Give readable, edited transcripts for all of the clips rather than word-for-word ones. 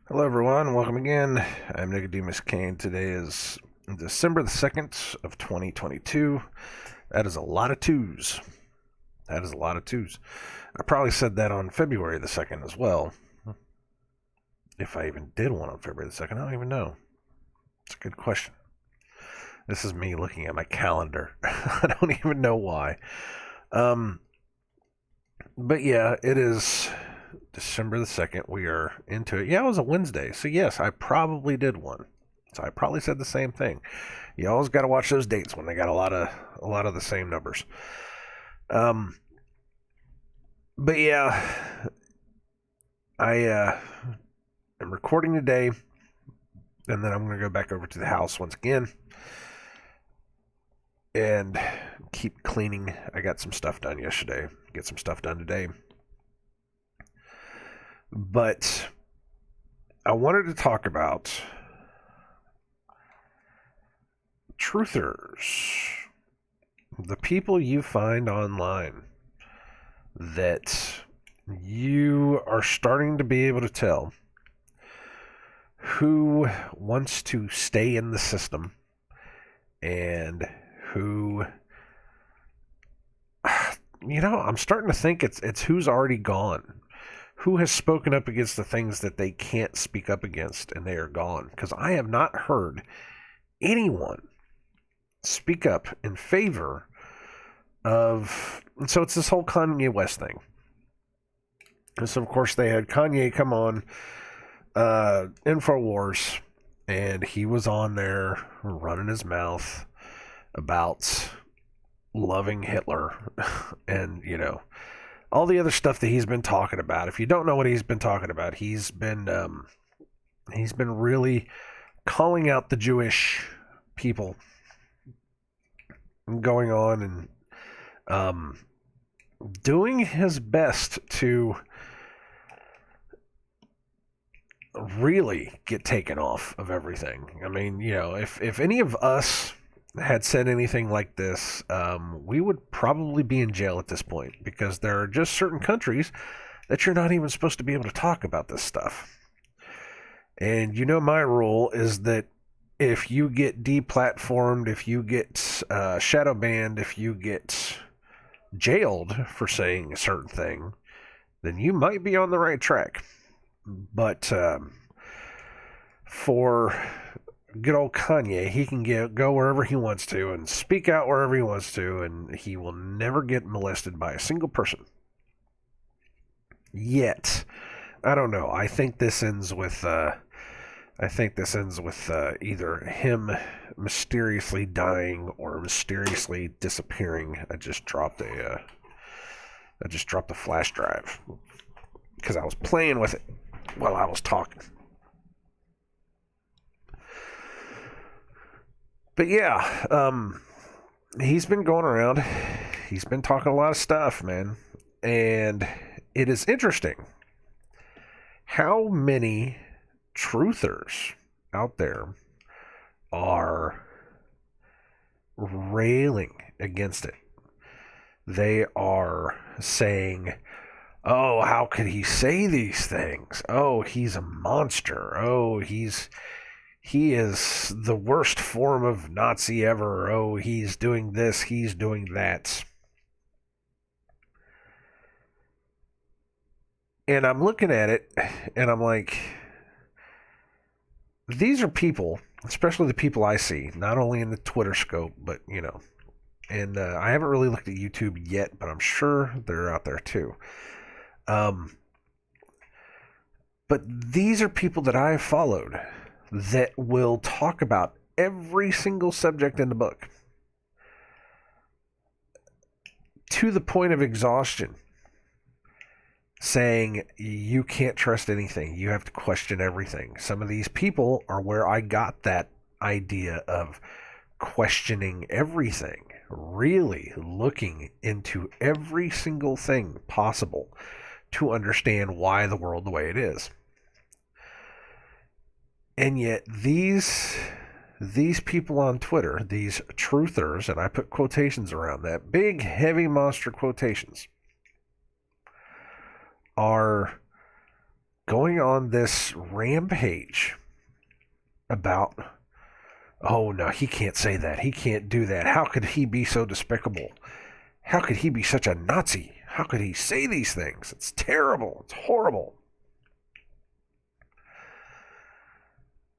Hello, everyone. Welcome again. I'm Nicodemus Kane. Today is December the 2nd of 2022. That is a lot of twos. That is a lot of twos. I probably said that on February the 2nd as well. If I even did one on February the 2nd, I don't even know. It's a good question. This is me looking at my calendar. I don't even know why. Um, but yeah, it is December the 2nd. We are into it. Yeah, it was a Wednesday. So, yes, I probably did one. So I probably said the same thing. You always got to watch those dates when they got a lot of the same numbers. Um, but yeah, I am recording today, and then I'm going to go back over to the house once again and keep cleaning. I got some stuff done yesterday. Get some stuff done today. But I wanted to talk about truthers, the people you find online that you are starting to be able to tell who wants to stay in the system and who, I'm starting to think it's who's already gone, who has spoken up against the things that they can't speak up against, and they are gone, because I have not heard anyone speak up in favor of. And so it's this whole Kanye West thing. And so, of course, they had Kanye come on InfoWars, and he was on there running his mouth about loving Hitler and, all the other stuff that he's been talking about. If you don't know what he's been talking about, he's been really calling out the Jewish people, going on and doing his best to really get taken off of everything. I mean, if any of us had said anything like this, we would probably be in jail at this point, because there are just certain countries that you're not even supposed to be able to talk about this stuff. And my rule is that if you get deplatformed, if you get shadow banned, if you get jailed for saying a certain thing, then you might be on the right track. But for good old Kanye, he can go wherever he wants to and speak out wherever he wants to, and he will never get molested by a single person. Yet, I don't know. I think this ends with either him mysteriously dying or mysteriously disappearing. I just dropped a flash drive because I was playing with it while I was talking. But yeah, he's been going around. He's been talking a lot of stuff, man. And it is interesting how many truthers out there are railing against it. They are saying, oh, how could he say these things? Oh, he's a monster. Oh, he is the worst form of Nazi ever. Oh, he's doing this, he's doing that. And I'm looking at it, and I'm like, these are people, especially the people I see, not only in the Twitter scope, but, and I haven't really looked at YouTube yet, but I'm sure they're out there too. But these are people that I've followed that will talk about every single subject in the book to the point of exhaustion, saying you can't trust anything. You have to question everything. Some of these people are where I got that idea of questioning everything, really looking into every single thing possible to understand why the world the way it is. And yet these people on Twitter, these truthers, and I put quotations around that, big, heavy monster quotations, are going on this rampage about, oh no, he can't say that. He can't do that. How could he be so despicable? How could he be such a Nazi? How could he say these things? It's terrible. It's horrible.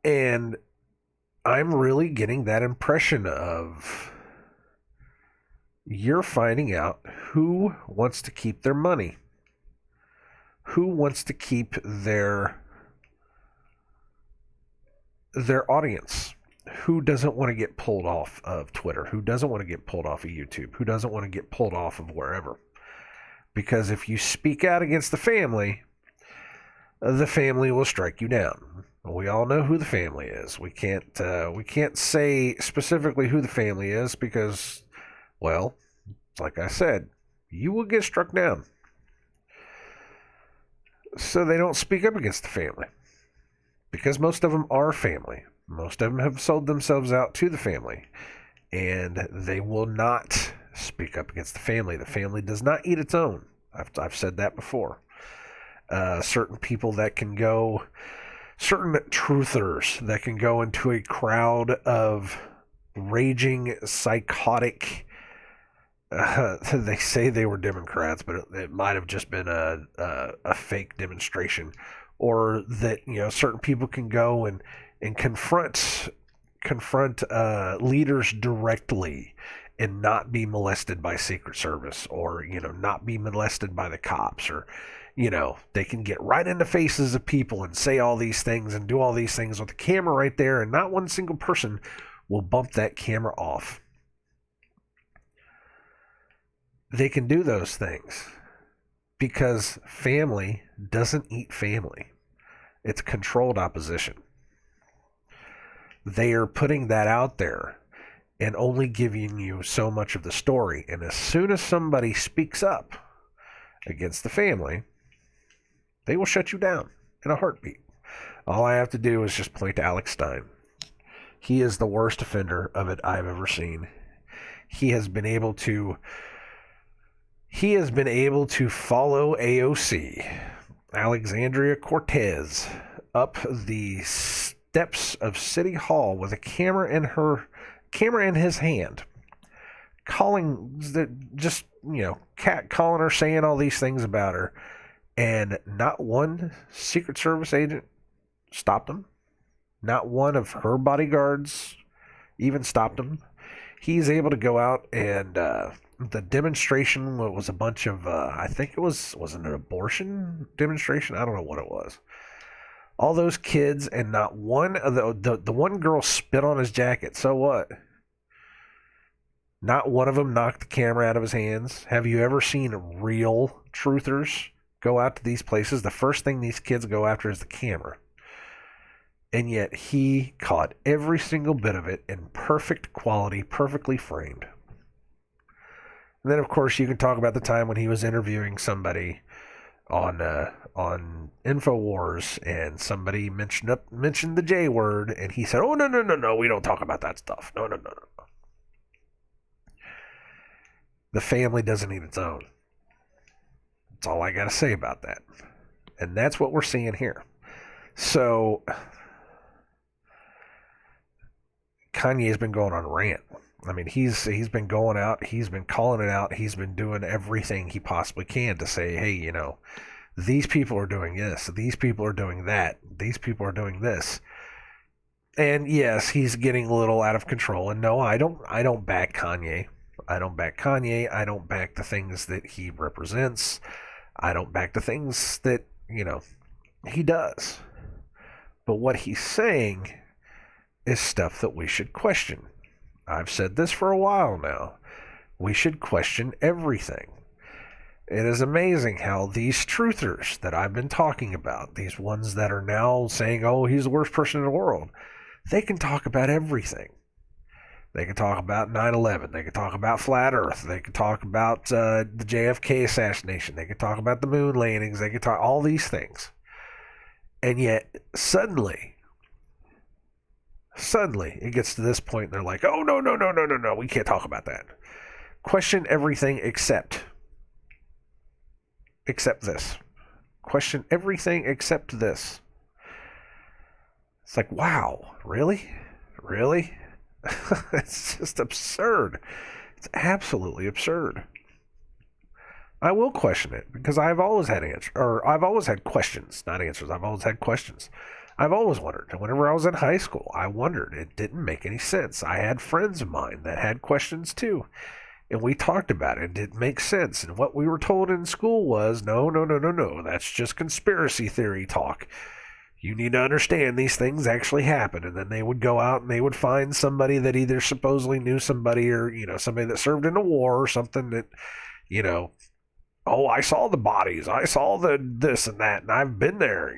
And I'm really getting that impression of, you're finding out who wants to keep their money, who wants to keep their audience, who doesn't want to get pulled off of Twitter, who doesn't want to get pulled off of YouTube, who doesn't want to get pulled off of wherever. Because if you speak out against the family will strike you down. We all know who the family is. We can't say specifically who the family is because, well, like I said, you will get struck down. So they don't speak up against the family because most of them are family. Most of them have sold themselves out to the family, and they will not speak up against the family. The family does not eat its own. I've said that before. Certain people that can go, certain truthers that can go into a crowd of raging, psychotic, they say they were Democrats, but it might have just been a fake demonstration. Or that, certain people can go and confront leaders directly and not be molested by Secret Service, or not be molested by the cops, or they can get right in the faces of people and say all these things and do all these things with the camera right there, and not one single person will bump that camera off. They can do those things because family doesn't eat family. It's controlled opposition. They are putting that out there and only giving you so much of the story. And as soon as somebody speaks up against the family, they will shut you down in a heartbeat. All I have to do is just point to Alex Stein. He is the worst offender of it I've ever seen. He has been able to follow AOC, Alexandria Cortez, up the steps of City Hall with a camera in his hand, catcalling her, saying all these things about her, and not one Secret Service agent stopped him. Not one of her bodyguards even stopped him. He's able to go out and the demonstration was a bunch of, I think it was an abortion demonstration? I don't know what it was. All those kids, and not one of the one girl spit on his jacket. So what? Not one of them knocked the camera out of his hands. Have you ever seen real truthers go out to these places? The first thing these kids go after is the camera. And yet he caught every single bit of it in perfect quality, perfectly framed. And then, of course, you can talk about the time when he was interviewing somebody on InfoWars, and somebody mentioned the J word, and he said, "Oh, no, we don't talk about that stuff. No. The family doesn't eat its own." That's all I got to say about that. And that's what we're seeing here. So Kanye's been going on a rant. I mean, he's been going out, he's been calling it out, he's been doing everything he possibly can to say, hey, these people are doing this, these people are doing that, these people are doing this. And yes, he's getting a little out of control. And no, I don't back Kanye. I don't back Kanye. I don't back the things that he represents. I don't back the things that, he does. But what he's saying is stuff that we should question. I've said this for a while now. We should question everything. It is amazing how these truthers that I've been talking about, these ones that are now saying, oh, he's the worst person in the world, they can talk about everything. They can talk about 9/11. They can talk about flat Earth. They can talk about the JFK assassination. They can talk about the moon landings. They can talk all these things. And yet, suddenly, it gets to this point, and they're like, oh, no, we can't talk about that. Question everything except this. Question everything except this. It's like, wow, really? Really? It's just absurd. It's absolutely absurd. I will question it because I've always had answers, or I've always had questions, not answers. I've always had questions. I've always wondered. Whenever I was in high school, I wondered. It didn't make any sense. I had friends of mine that had questions too, and we talked about it. It didn't make sense. And what we were told in school was, no, no, no, no, no. That's just conspiracy theory talk. You need to understand these things actually happen. And then they would go out and they would find somebody that either supposedly knew somebody or, somebody that served in a war or something that, oh, I saw the bodies. I saw the this and that, and I've been there,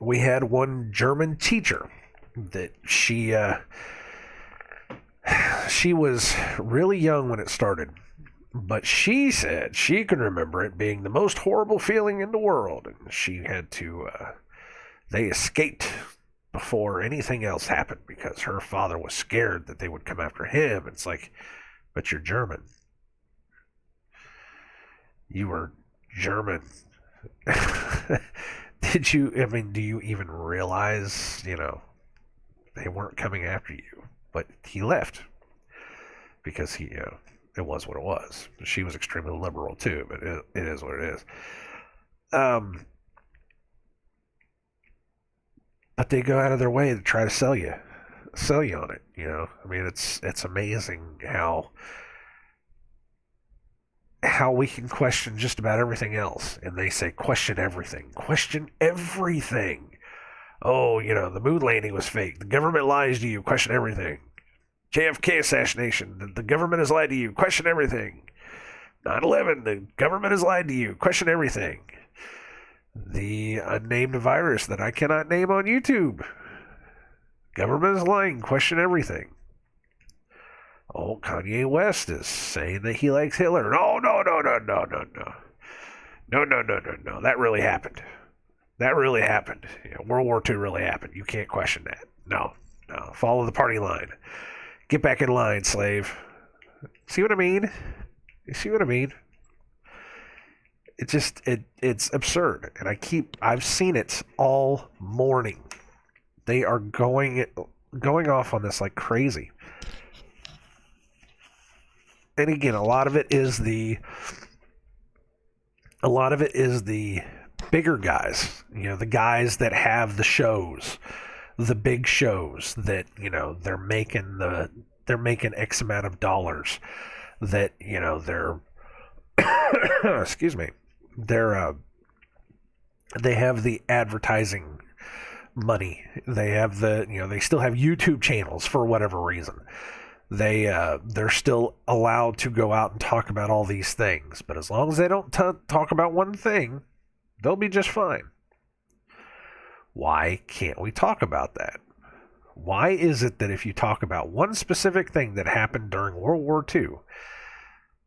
We had one German teacher that she was really young when it started. But she said she can remember it being the most horrible feeling in the world. And she had to, they escaped before anything else happened because her father was scared that they would come after him. It's like, but you're German. You were German. Do you even realize, they weren't coming after you? But he left because he, it was what it was. She was extremely liberal too, but it is what it is. But they go out of their way to try to sell you on it. It's amazing how we can question just about everything else, and they say question everything. Oh, the moon landing was fake. The government lies to you. Question everything. JFK assassination. The government has lied to you. Question everything. 9/11. The government has lied to you. Question everything. The unnamed virus that I cannot name on YouTube. Government is lying. Question everything. Oh, Kanye West is saying that he likes Hitler. No. No. That really happened. World War II really happened. You can't question that. No. Follow the party line. Get back in line, slave. See what I mean? You see what I mean? It's absurd. And I've seen it all morning. They are going off on this like crazy. And again, a lot of it is the bigger guys, the guys that have the shows, the big shows that, they're making X amount of dollars, that, they're, excuse me, they have the advertising money. They have they still have YouTube channels for whatever reason. They're still allowed to go out and talk about all these things, but as long as they don't talk about one thing, they'll be just fine. Why can't we talk about that? Why is it that if you talk about one specific thing that happened during World War II,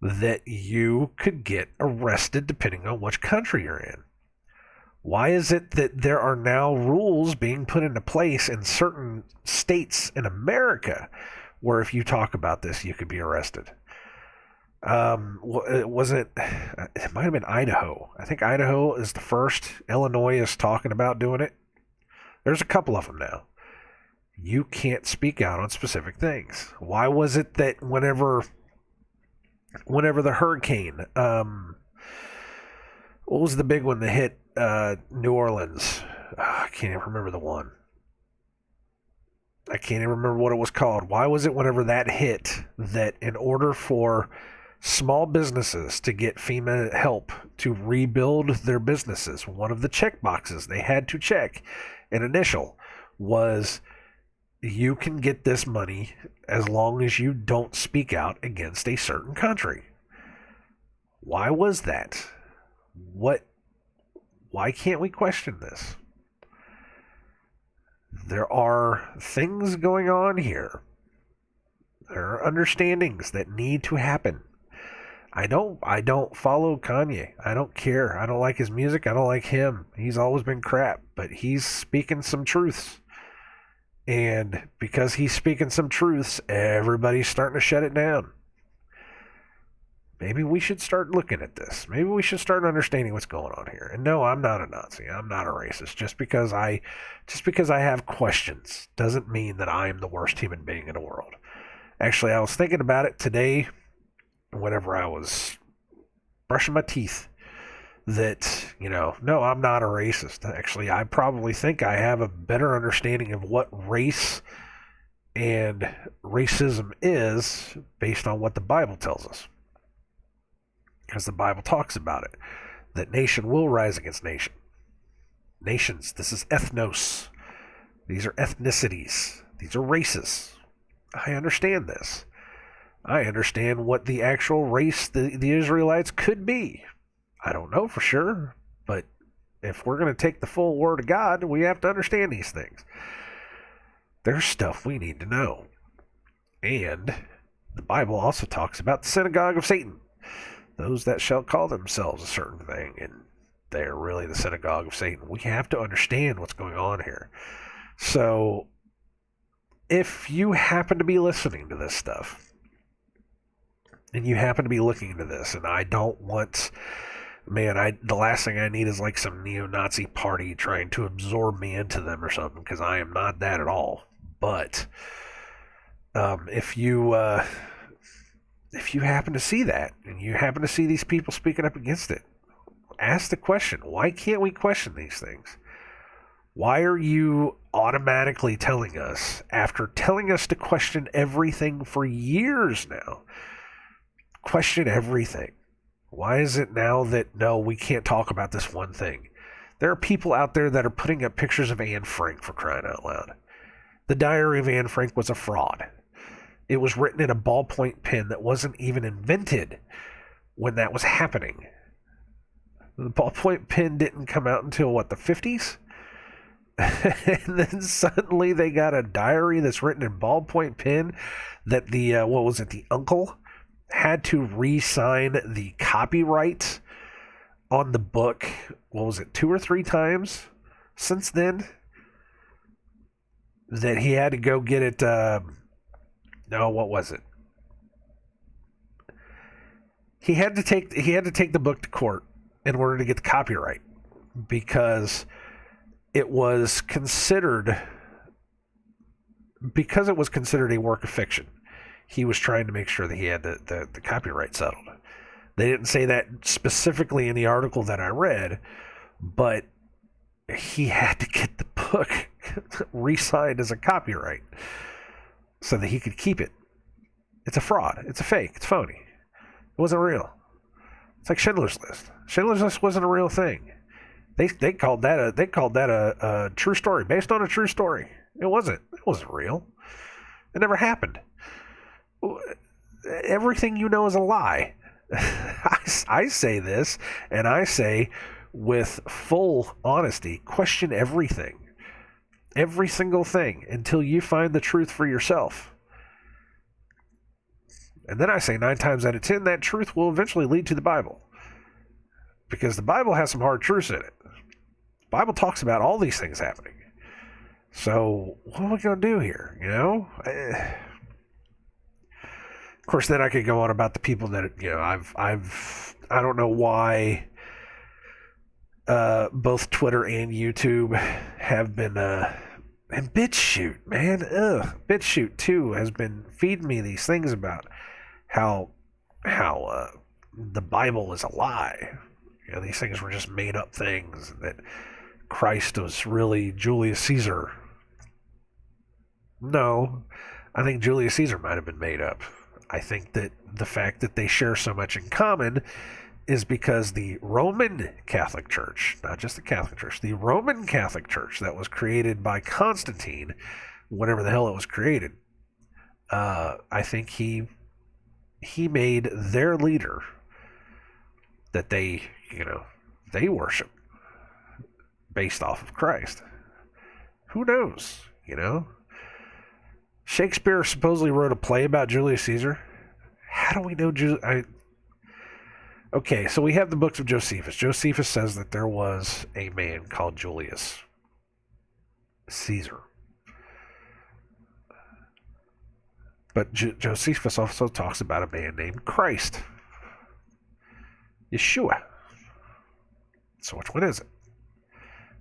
that you could get arrested depending on which country you're in? Why is it that there are now rules being put into place in certain states in America where if you talk about this, you could be arrested? It might have been Idaho. I think Idaho is the first. Illinois is talking about doing it. There's a couple of them now. You can't speak out on specific things. Why was it that whenever the hurricane, what was the big one that hit New Orleans? I can't even remember the one. I can't even remember what it was called. Why was it whenever that hit that in order for small businesses to get FEMA help to rebuild their businesses, one of the check boxes they had to check, an initial, was you can get this money as long as you don't speak out against a certain country? Why was that? Why can't we question this? There are things going on here. There are understandings that need to happen. I don't follow Kanye. I don't care. I don't like his music. I don't like him. He's always been crap, but he's speaking some truths. And because he's speaking some truths, everybody's starting to shut it down. Maybe we should start looking at this. Maybe we should start understanding what's going on here. And no, I'm not a Nazi. I'm not a racist. Just because I have questions doesn't mean that I'm the worst human being in the world. Actually, I was thinking about it today whenever I was brushing my teeth that, no, I'm not a racist. Actually, I probably think I have a better understanding of what race and racism is based on what the Bible tells us. Because the Bible talks about it, that nation will rise against nation. Nations, this is ethnos. These are ethnicities. These are races. I understand this. I understand what the actual race the Israelites could be. I don't know for sure, but if we're going to take the full word of God, we have to understand these things. There's stuff we need to know. And the Bible also talks about the synagogue of Satan. Those that shall call themselves a certain thing, and they're really the synagogue of Satan. We have to understand what's going on here. So, if you happen to be listening to this stuff, and you happen to be looking into this, and I don't want, the last thing I need is like some neo-Nazi party trying to absorb me into them or something, because I am not that at all. But, if you happen to see that, and you happen to see these people speaking up against it, ask the question, why can't we question these things? Why are you automatically telling us, after telling us to question everything for years now, question everything? Why is it now that, no, we can't talk about this one thing? There are people out there that are putting up pictures of Anne Frank, for crying out loud. The Diary of Anne Frank was a fraud. It was written in a ballpoint pen that wasn't even invented when that was happening. The ballpoint pen didn't come out until, the 50s? And then suddenly they got a diary that's written in ballpoint pen that the uncle had to re-sign the copyright on the book, 2 or 3 times since then? That he had to go get it, what was it? He had to take the book to court in order to get the copyright, because it was considered a work of fiction. He was trying to make sure that he had the copyright settled. They didn't say that specifically in the article that I read, but he had to get the book re-signed as a copyright so that he could keep it. It's a fraud. It's a fake. It's phony. It wasn't real. It's like Schindler's List. Schindler's List wasn't a real thing. They called that a true story, based on a true story. It wasn't. It wasn't real. It never happened. Everything you know is a lie. I say this, and I say with full honesty, question everything. Every single thing, until you find the truth for yourself. And then I say 9 times out of 10, that truth will eventually lead to the Bible. Because the Bible has some hard truths in it. The Bible talks about all these things happening. So, what are we going to do here, Of course, then I could go on about the people that, I don't know why both Twitter and YouTube have been, and BitChute, man, BitChute too has been feeding me these things about how the Bible is a lie. These things were just made up things, that Christ was really Julius Caesar. No, I think Julius Caesar might have been made up. I think that the fact that they share so much in common is because the Roman Catholic Church, not just the Catholic Church, the Roman Catholic Church that was created by Constantine, whenever the hell it was created, I think he made their leader that they worship based off of Christ. Who knows, Shakespeare supposedly wrote a play about Julius Caesar. How do we know Okay, so we have the books of Josephus. Josephus says that there was a man called Julius Caesar. But Josephus also talks about a man named Christ. Yeshua. So which one is it?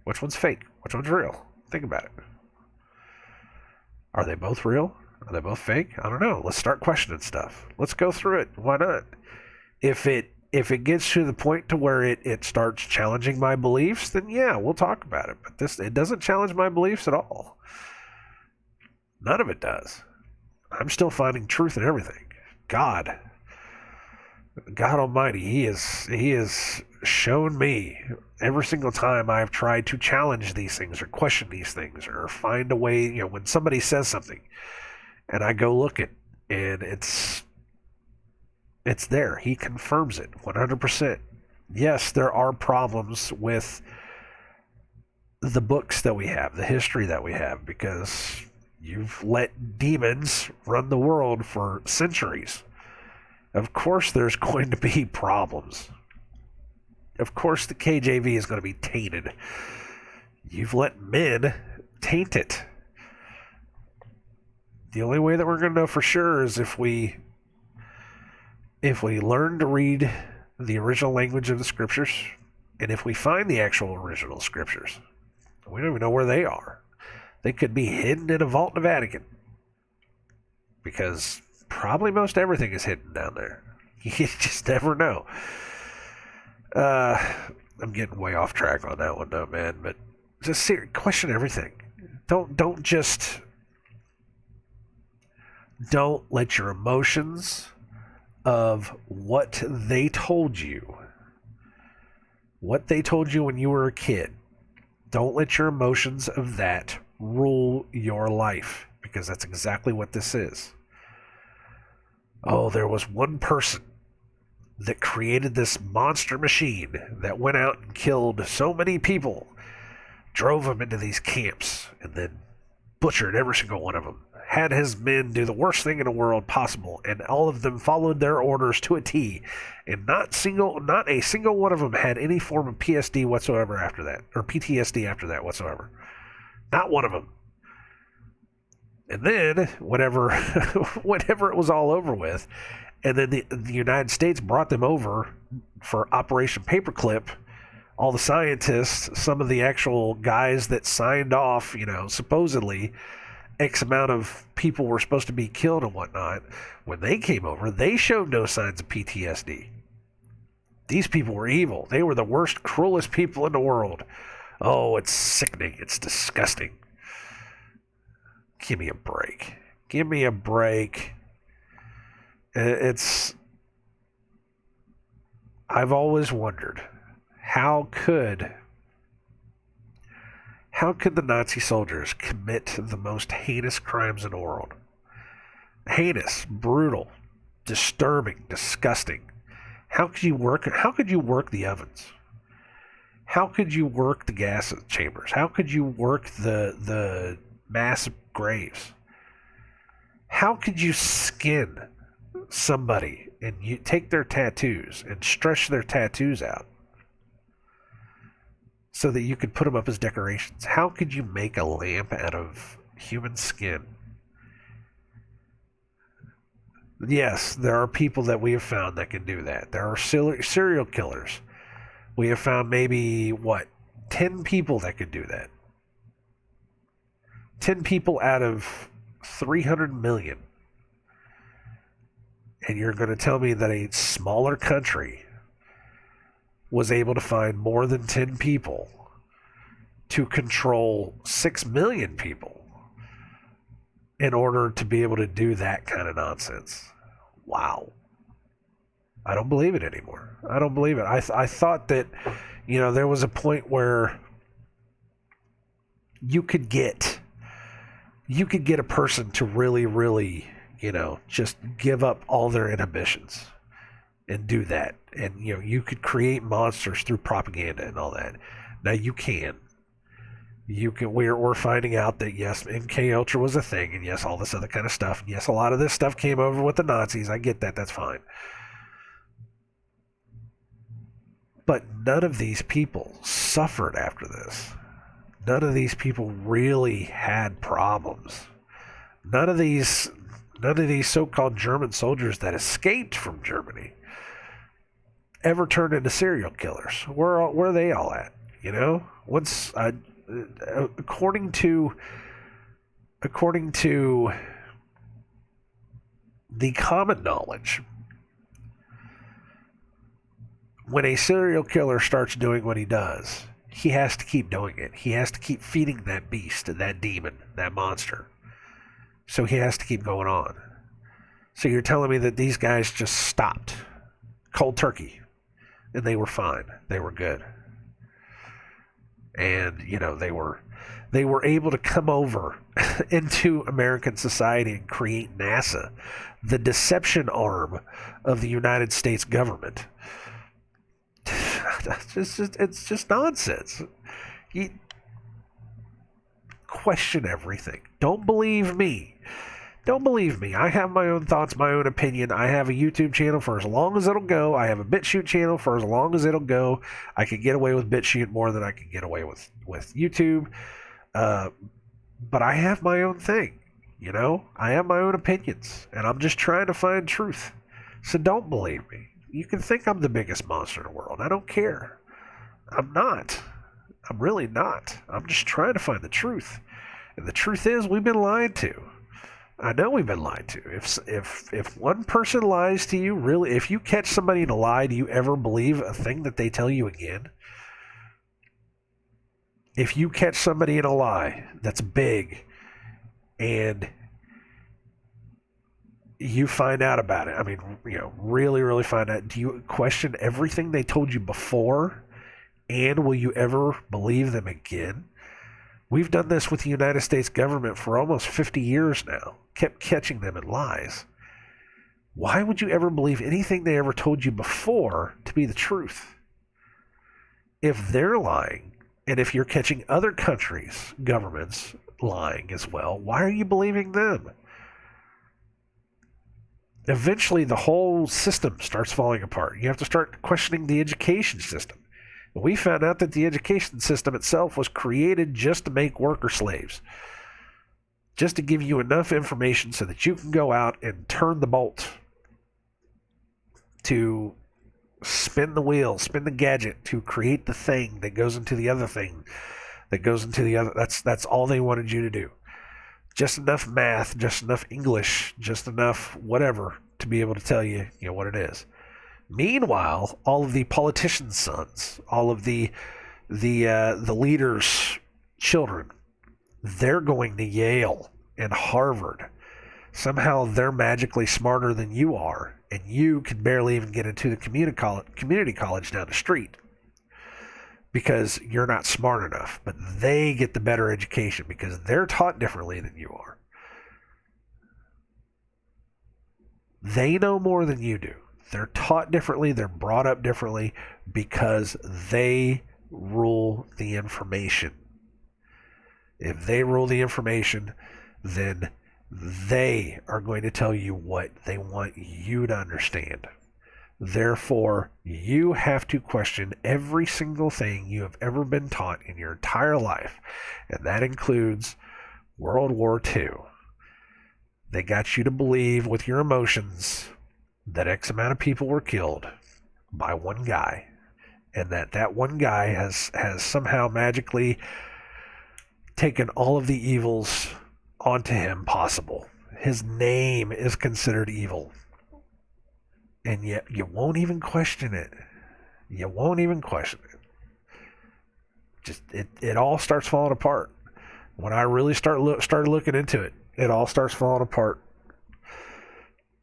Which one's fake? Which one's real? Think about it. Are they both real? Are they both fake? I don't know. Let's start questioning stuff. Let's go through it. Why not? If it gets to the point to where it starts challenging my beliefs, then yeah, we'll talk about it. But it doesn't challenge my beliefs at all. None of it does. I'm still finding truth in everything. God Almighty, He has shown me every single time I've tried to challenge these things or question these things or find a way, when somebody says something and I go look at and it's there. He confirms it 100%. Yes, there are problems with the books that we have, the history that we have, because you've let demons run the world for centuries. Of course there's going to be problems. Of course the KJV is going to be tainted. You've let men taint it. The only way that we're going to know for sure is if we learn to read the original language of the scriptures, and if we find the actual original scriptures. We don't even know where they are. They could be hidden in a vault in the Vatican, because probably most everything is hidden down there. You just never know. I'm getting way off track on that one though, man, but just question everything. Don't let your emotions of what they told you when you were a kid, don't let your emotions of that rule your life, because that's exactly what this is. Oh, there was one person that created this monster machine that went out and killed so many people, drove them into these camps, and then butchered every single one of them. Had his men do the worst thing in the world possible, and all of them followed their orders to a T, and not a single one of them had any form of PSD whatsoever after that, or PTSD after that whatsoever. Not one of them. And then, whenever it was all over with, and then the United States brought them over for Operation Paperclip, all the scientists, some of the actual guys that signed off, supposedly X amount of people were supposed to be killed and whatnot, when they came over, they showed no signs of PTSD. These people were evil. They were the worst, cruelest people in the world. Oh, it's sickening. It's disgusting. Give me a break. Give me a break. I've always wondered, how could the Nazi soldiers commit the most heinous crimes in the world? Heinous, brutal, disturbing, disgusting. How could you work the ovens? How could you work the gas chambers? How could you work the mass graves? How could you skin somebody and you take their tattoos and stretch their tattoos out so that you could put them up as decorations? How could you make a lamp out of human skin? Yes, there are people that we have found that can do that. There are serial killers. We have found maybe, 10 people that could do that. 10 people out of 300 million. And you're going to tell me that a smaller country was able to find more than 10 people to control 6 million people in order to be able to do that kind of nonsense? Wow. I don't believe it anymore. I don't believe it. I thought that, there was a point where you could get a person to really, really, just give up all their inhibitions and do that. And, you could create monsters through propaganda and all that. Now you can. We're finding out that yes, MK Ultra was a thing, and yes, all this other kind of stuff. And yes, a lot of this stuff came over with the Nazis. I get that. That's fine. But none of these people suffered after this. None of these people really had problems. None of these so-called German soldiers that escaped from Germany ever turned into serial killers? Where are they all at? You know, what's according to the common knowledge, when a serial killer starts doing what he does, he has to keep doing it. He has to keep feeding that beast, that demon, that monster. So he has to keep going on. So you're telling me that these guys just stopped cold turkey and they were fine. They were good. And, you know, they were able to come over into American society and create NASA, the deception arm of the United States government. It's just nonsense. You question everything. Don't believe me. Don't believe me. I have my own thoughts, my own opinion. I have a YouTube channel for as long as it'll go. I have a BitChute channel for as long as it'll go. I could get away with BitChute more than I could get away with YouTube. But I have my own thing. You know, I have my own opinions, and I'm just trying to find truth. So don't believe me. You can think I'm the biggest monster in the world. I don't care. I'm not. I'm really not. I'm just trying to find the truth. And the truth is, we've been lied to. I know we've been lied to. If one person lies to you, really, if you catch somebody in a lie, do you ever believe a thing that they tell you again? If you catch somebody in a lie that's big and you find out about it, I mean, you know, really, really find out, do you question everything they told you before? And will you ever believe them again? We've done this with the United States government for almost 50 years now. Kept catching them in lies. Why would you ever believe anything they ever told you before to be the truth? If they're lying, and if you're catching other countries' governments lying as well, why are you believing them? Eventually, the whole system starts falling apart. You have to start questioning the education system. We found out that the education system itself was created just to make worker slaves. Just to give you enough information so that you can go out and turn the bolt. To spin the wheel, spin the gadget, to create the thing that goes into the other thing. That goes into the other. That's all they wanted you to do. Just enough math, just enough English, just enough whatever to be able to tell you, you know, what it is. Meanwhile, all of the politicians' sons, all of the leaders' children, they're going to Yale and Harvard. Somehow they're magically smarter than you are, and you can barely even get into the community college down the street because you're not smart enough. But they get the better education because they're taught differently than you are. They know more than you do. They're taught differently, they're brought up differently because they rule the information. If they rule the information, then they are going to tell you what they want you to understand. Therefore, you have to question every single thing you have ever been taught in your entire life, and that includes World War II. They got you to believe with your emotions that X amount of people were killed by one guy, and that one guy has somehow magically taken all of the evils onto him possible. His name is considered evil, and yet you won't even question it. You won't even question it. Just it all starts falling apart. When I really started looking into it, it all starts falling apart.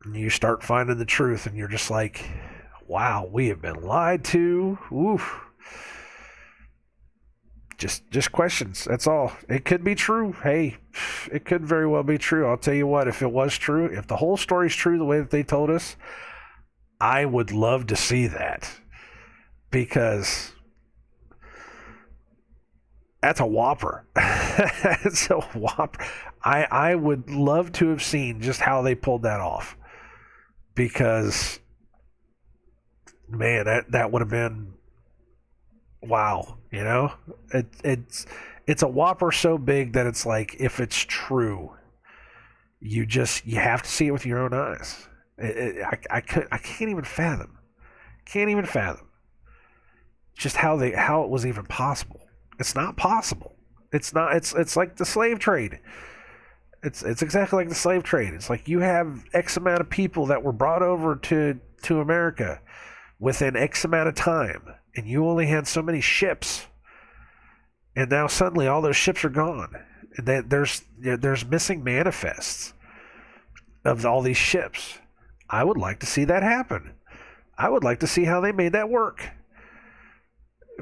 And you start finding the truth, and you're just like, wow, we have been lied to. Oof. Just questions. That's all. It could be true. Hey, it could very well be true. I'll tell you what, if it was true, if the whole story's true the way that they told us, I would love to see that. Because that's a whopper. It's a whopper. I would love to have seen just how they pulled that off. Because, man, that would have been wow. You know, it's a whopper so big that it's like, if it's true, you have to see it with your own eyes. I can't even fathom. Can't even fathom just how it was even possible. It's not possible. It's not. It's like the slave trade. It's exactly like the slave trade. It's like you have X amount of people that were brought over to America within X amount of time, and you only had so many ships, and now suddenly all those ships are gone. And there's missing manifests of all these ships. I would like to see that happen. I would like to see how they made that work,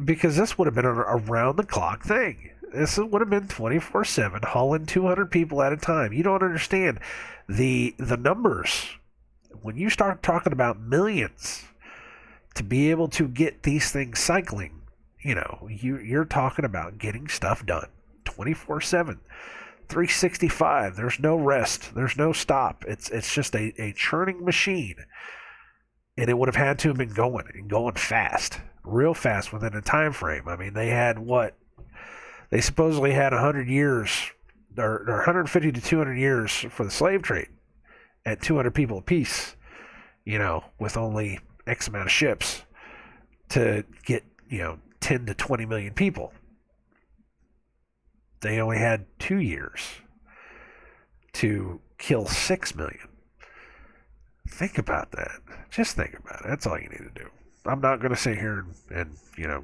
because this would have been an around the clock thing. This would have been 24/7, hauling 200 people at a time. You don't understand the numbers. When you start talking about millions to be able to get these things cycling, you're talking about getting stuff done 24/7, 365. There's no rest. There's no stop. It's just a churning machine. And it would have had to have been going fast, real fast within a time frame. I mean, they had what? They supposedly had 100 years, or 150 to 200 years for the slave trade at 200 people apiece, with only X amount of ships to get, 10 to 20 million people. They only had 2 years to kill 6 million. Think about that. Just think about it. That's all you need to do. I'm not going to sit here and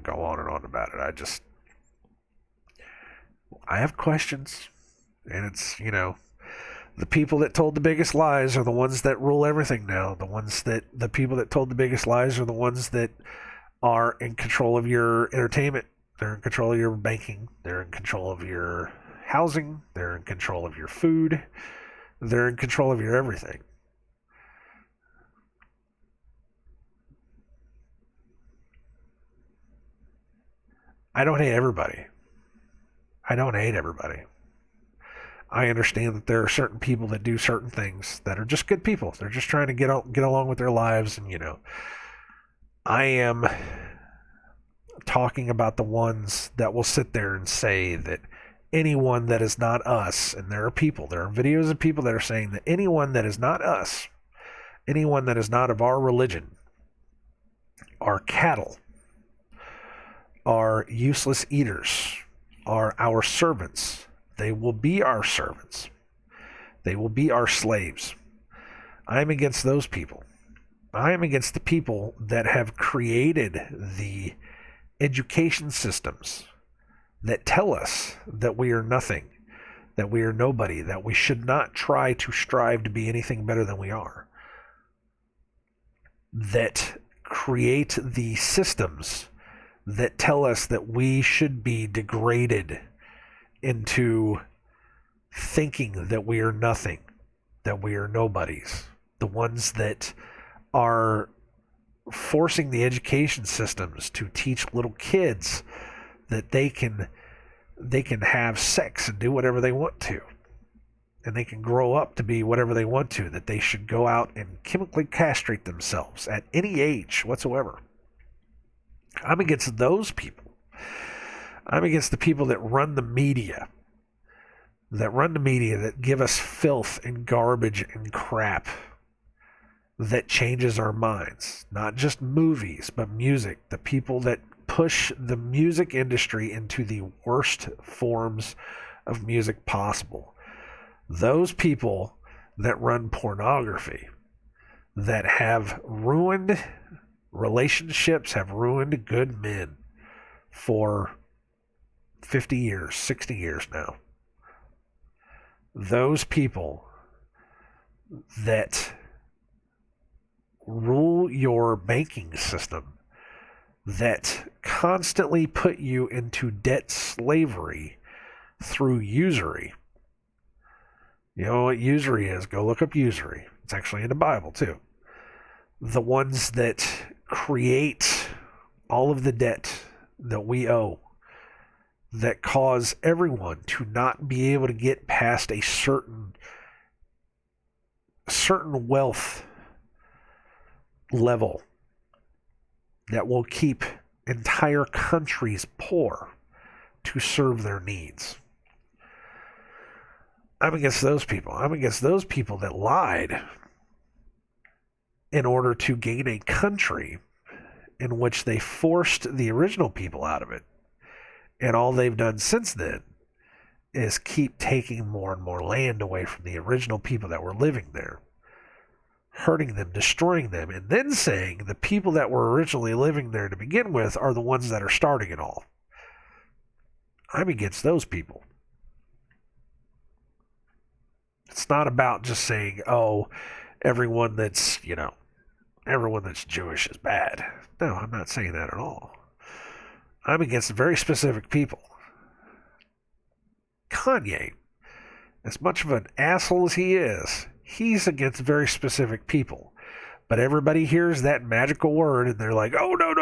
go on and on about it. I have questions, and it's, the people that told the biggest lies are the ones that rule everything now. The people that told the biggest lies are the ones that are in control of your entertainment. They're in control of your banking. They're in control of your housing. They're in control of your food. They're in control of your everything. I don't hate everybody. I understand that there are certain people that do certain things that are just good people. They're just trying to get along with their lives, and I am talking about the ones that will sit there and say that anyone that is not us, and there are videos of people that are saying that anyone that is not us, anyone that is not of our religion, are cattle, are useless eaters, are our servants. They will be our servants. They will be our slaves. I am against those people. I am against the people that have created the education systems that tell us that we are nothing, that we are nobody, that we should not try to strive to be anything better than we are, that create the systems that tell us that we should be degraded into thinking that we are nothing, that we are nobodies. The ones that are forcing the education systems to teach little kids that they can have sex and do whatever they want to, and they can grow up to be whatever they want to, that they should go out and chemically castrate themselves at any age whatsoever. I'm against those people. I'm against the people that run the media, that give us filth and garbage and crap that changes our minds. Not just movies, but music. The people that push the music industry into the worst forms of music possible. Those people that run pornography, that have ruined relationships, have ruined good men for 50 years, 60 years now. Those people that rule your banking system, that constantly put you into debt slavery through usury. You know what usury is? Go look up usury. It's actually in the Bible too. The ones that create all of the debt that we owe, that cause everyone to not be able to get past a certain wealth level, that will keep entire countries poor to serve their needs. I'm against those people. I'm against those people that lied in order to gain a country in which they forced the original people out of it. And all they've done since then is keep taking more and more land away from the original people that were living there, hurting them, destroying them, and then saying the people that were originally living there to begin with are the ones that are starting it all. I'm against those people. It's not about just saying, oh, everyone that's Jewish is bad. No, I'm not saying that at all. I'm against very specific people. Kanye, as much of an asshole as he is, he's against very specific people. But everybody hears that magical word and they're like, oh, no,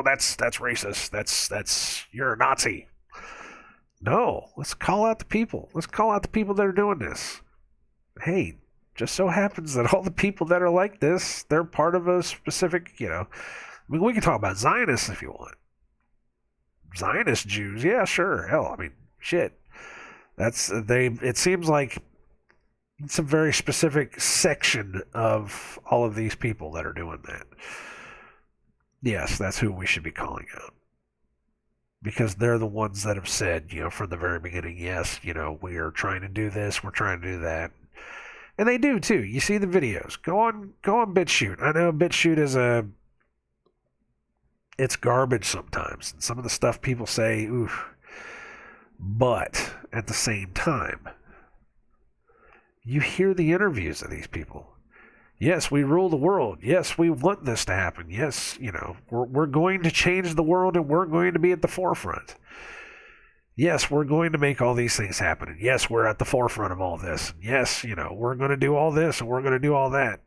that's racist. That's you're a Nazi. No, let's call out the people. Let's call out the people that are doing this. Hey, just so happens that all the people that are like this, they're part of a specific, we can talk about Zionists if you want. Zionist Jews, yeah, sure. Hell, I mean, shit. It seems like it's a very specific section of all of these people that are doing that. Yes, that's who we should be calling out. Because they're the ones that have said, from the very beginning, yes, we are trying to do this, we're trying to do that. And they do too. You see the videos. Go on BitChute. I know BitChute is it's garbage sometimes. And some of the stuff people say, oof. But at the same time, you hear the interviews of these people. Yes, we rule the world. Yes, we want this to happen. Yes, we're going to change the world and we're going to be at the forefront. Yes, we're going to make all these things happen. And yes, we're at the forefront of all this. And yes, we're going to do all this and we're going to do all that.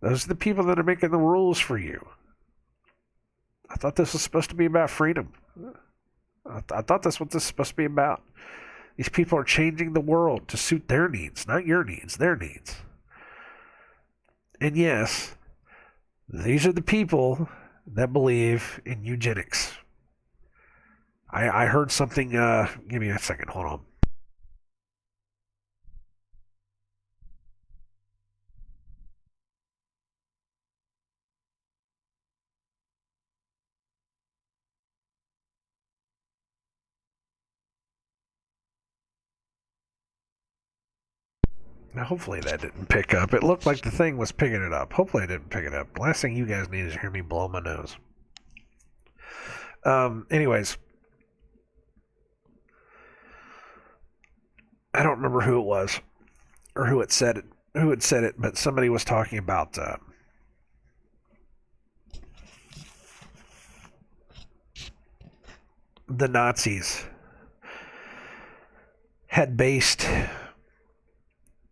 Those are the people that are making the rules for you. I thought this was supposed to be about freedom. I thought that's what this is supposed to be about. These people are changing the world to suit their needs, not your needs, their needs. And yes, these are the people that believe in eugenics. I heard something, give me a second, hold on. Now, hopefully that didn't pick up. It looked like the thing was picking it up. Hopefully I didn't pick it up. The last thing you guys need is hear me blow my nose. Anyways. I don't remember who it was or who had said it, but somebody was talking about the Nazis had based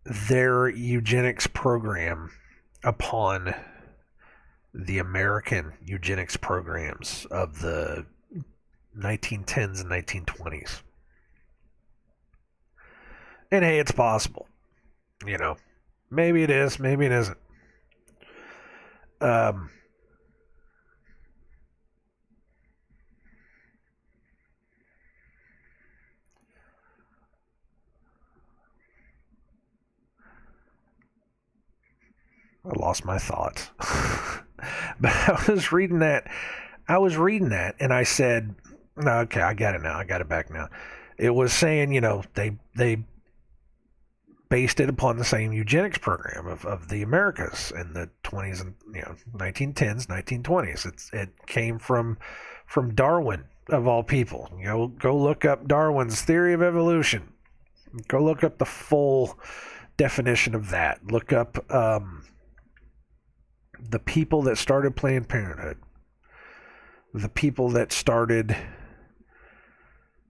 their eugenics program upon the American eugenics programs of the 1910s and 1920s. And hey, it's possible. Maybe it is, maybe it isn't. I lost my thoughts. But I was reading that, and I said, okay, I got it now. I got it back now. It was saying, they based it upon the same eugenics program of the Americas in the 20s and 1910s, 1920s. It came from Darwin of all people. Go look up Darwin's theory of evolution. Go look up the full definition of that. Look up the people that started Planned Parenthood, the people that started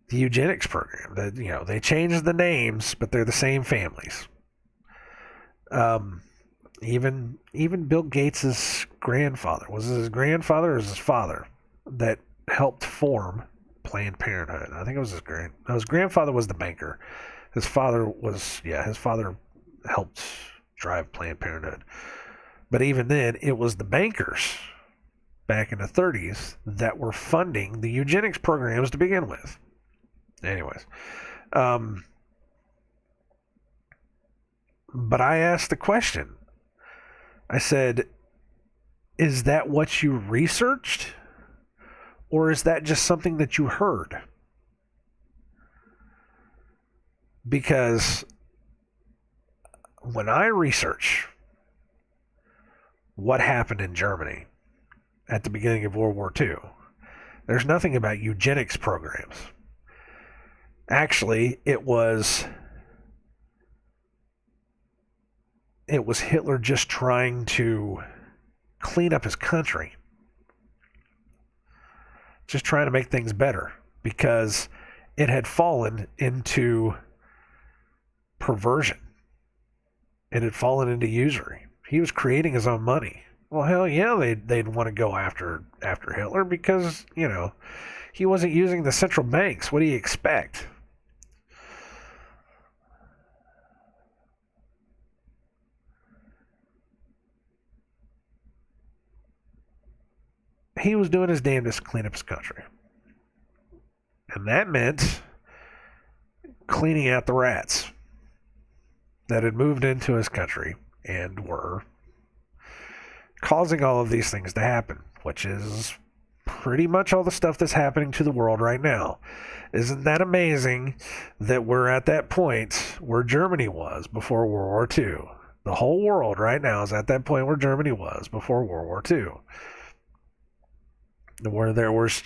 the eugenics program. That they changed the names, but they're the same families. Even Bill Gates's grandfather, was it his grandfather or his father that helped form Planned Parenthood? I think it was his grandfather was the banker. His father helped drive Planned Parenthood. But even then, it was the bankers back in the 30s that were funding the eugenics programs to begin with. Anyways, but I asked the question. I said, is that what you researched? Or is that just something that you heard? Because when I research what happened in Germany at the beginning of World War II, there's nothing about eugenics programs. Actually, it was Hitler just trying to clean up his country. Just trying to make things better because it had fallen into perversion. It had fallen into usury. He was creating his own money. Well, hell yeah, they'd want to go after Hitler because, he wasn't using the central banks. What do you expect? He was doing his damnedest to clean up his country. And that meant cleaning out the rats that had moved into his country and were causing all of these things to happen, which is pretty much all the stuff that's happening to the world right now. Isn't that amazing that we're at that point where Germany was before World War II? The whole world right now is at that point where Germany was before World War II. Where there was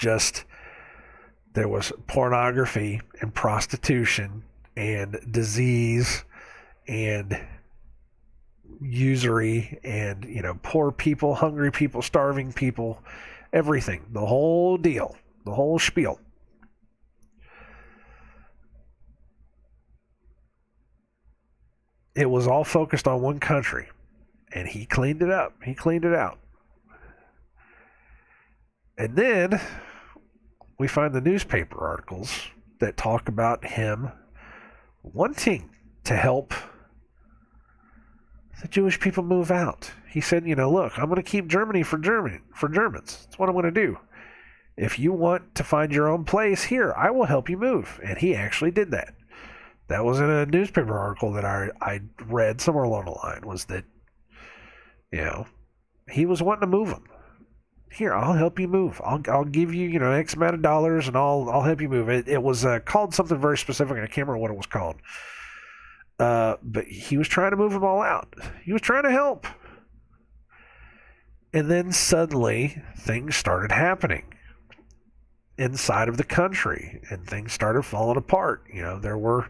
pornography and prostitution and disease and usury and poor people, hungry people, starving people, everything, the whole deal, the whole spiel. It was all focused on one country, and he cleaned it up. He cleaned it out. And then we find the newspaper articles that talk about him wanting to help the Jewish people move out. He said, look, I'm going to keep Germany for Germans. That's what I'm going to do. If you want to find your own place here, I will help you move. And he actually did that. That was in a newspaper article that I read somewhere along the line, was that, he was wanting to move them. Here, I'll help you move. I'll give you, X amount of dollars, and I'll help you move. It was called something very specific, and I can't remember what it was called. But he was trying to move them all out. He was trying to help. And then suddenly, things started happening inside of the country, and things started falling apart. There were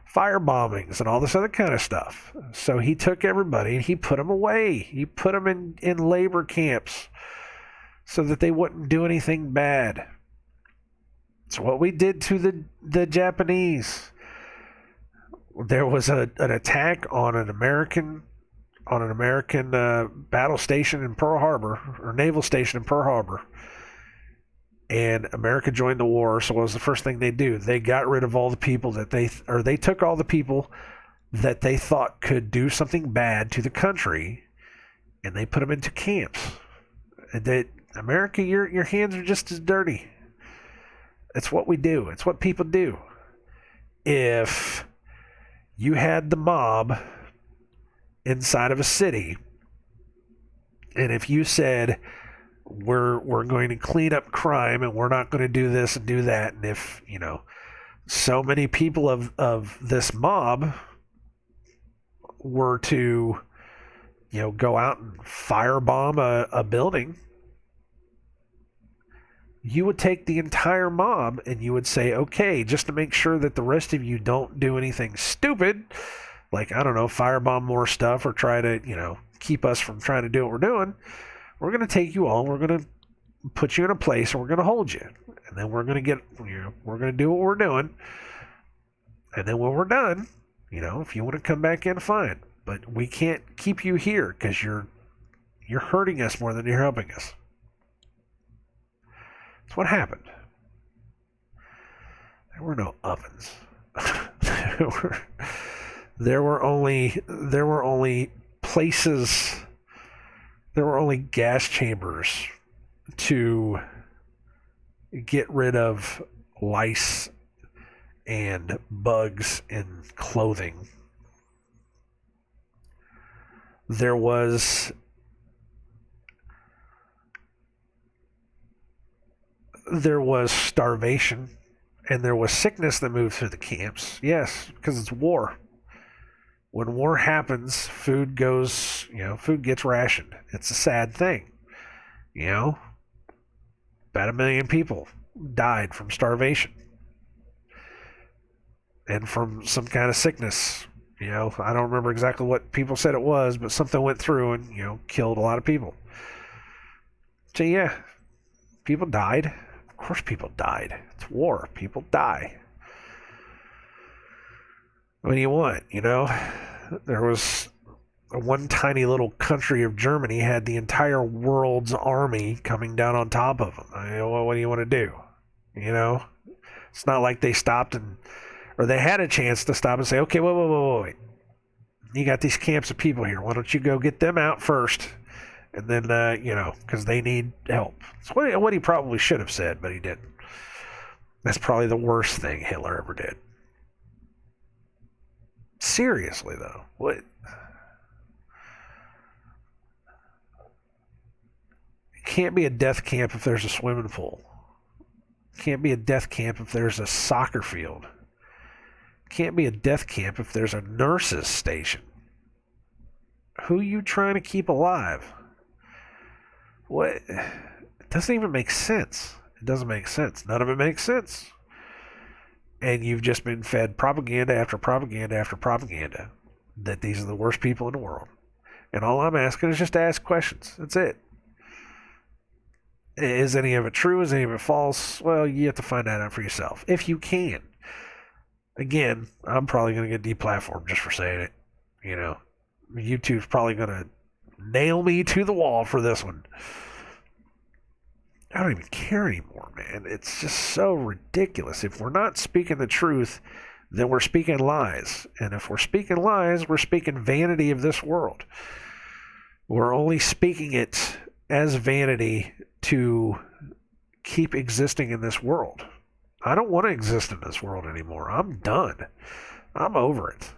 fire bombings and all this other kind of stuff. So he took everybody and he put them away. He put them in labor camps, so that they wouldn't do anything bad. It's what we did to the Japanese. There was an attack on an American battle station in Pearl Harbor, or naval station in Pearl Harbor, and America joined the war. So what was the first thing they do? They got rid of all the people they took all the people that they thought could do something bad to the country, and they put them into camps. And America, your hands are just as dirty. It's what we do. It's what people do. If you had the mob inside of a city, and if you said, we're going to clean up crime and we're not going to do this and do that, and if, so many people of this mob were to, go out and firebomb a building, you would take the entire mob and you would say, okay, just to make sure that the rest of you don't do anything stupid, like, I don't know, firebomb more stuff or try to, keep us from trying to do what we're doing, we're going to take you all, we're going to put you in a place, and we're going to hold you. And then we're going to we're going to do what we're doing. And then when we're done, if you want to come back in, fine. But we can't keep you here because you're hurting us more than you're helping us. That's what happened. There were no ovens. there were only places. There were only gas chambers to get rid of lice and bugs in clothing. There was there was starvation and there was sickness that moved through the camps. Yes, because it's war. When war happens, food gets rationed. It's a sad thing. About 1 million people died from starvation and from some kind of sickness. I don't remember exactly what people said it was, but something went through and, killed a lot of people. So yeah, people died. Of course people died. It's war. People die. What do you want? There was one tiny little country of Germany had the entire world's army coming down on top of them. What do you want to do? It's not like they stopped or they had a chance to stop and say, okay, wait. You got these camps of people here. Why don't you go get them out first? And then, because they need help. It's what he probably should have said, but he didn't. That's probably the worst thing Hitler ever did. Seriously, though. What? It can't be a death camp if there's a swimming pool. It can't be a death camp if there's a soccer field. It can't be a death camp if there's a nurse's station. Who are you trying to keep alive? What? It doesn't even make sense. It doesn't make sense. None of it makes sense. And you've just been fed propaganda after propaganda after propaganda that these are the worst people in the world. And all I'm asking is just to ask questions. That's it. Is any of it true? Is any of it false? Well, you have to find that out for yourself. If you can. Again, I'm probably going to get deplatformed just for saying it. YouTube's probably going to nail me to the wall for this one. I don't even care anymore, man. It's just so ridiculous. If we're not speaking the truth, then we're speaking lies. And if we're speaking lies, we're speaking vanity of this world. We're only speaking it as vanity to keep existing in this world. I don't want to exist in this world anymore. I'm done. I'm over it.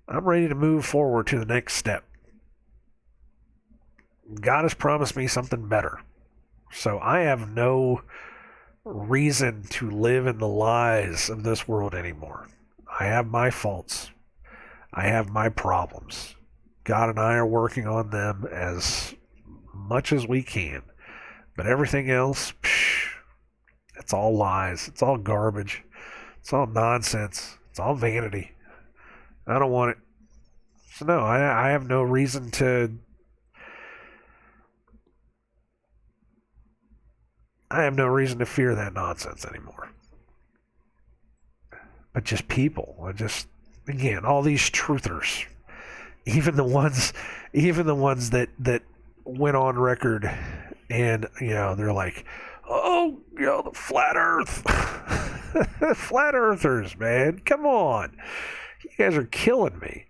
I'm ready to move forward to the next step. God has promised me something better. So I have no reason to live in the lies of this world anymore. I have my faults. I have my problems. God and I are working on them as much as we can. But everything else, it's all lies. It's all garbage. It's all nonsense. It's all vanity. I don't want it. So no, I have no reason to... I have no reason to fear that nonsense anymore. But just people. Again, all these truthers. Even the ones that went on record and, they're like, oh, the flat earth. Flat earthers, man. Come on. You guys are killing me.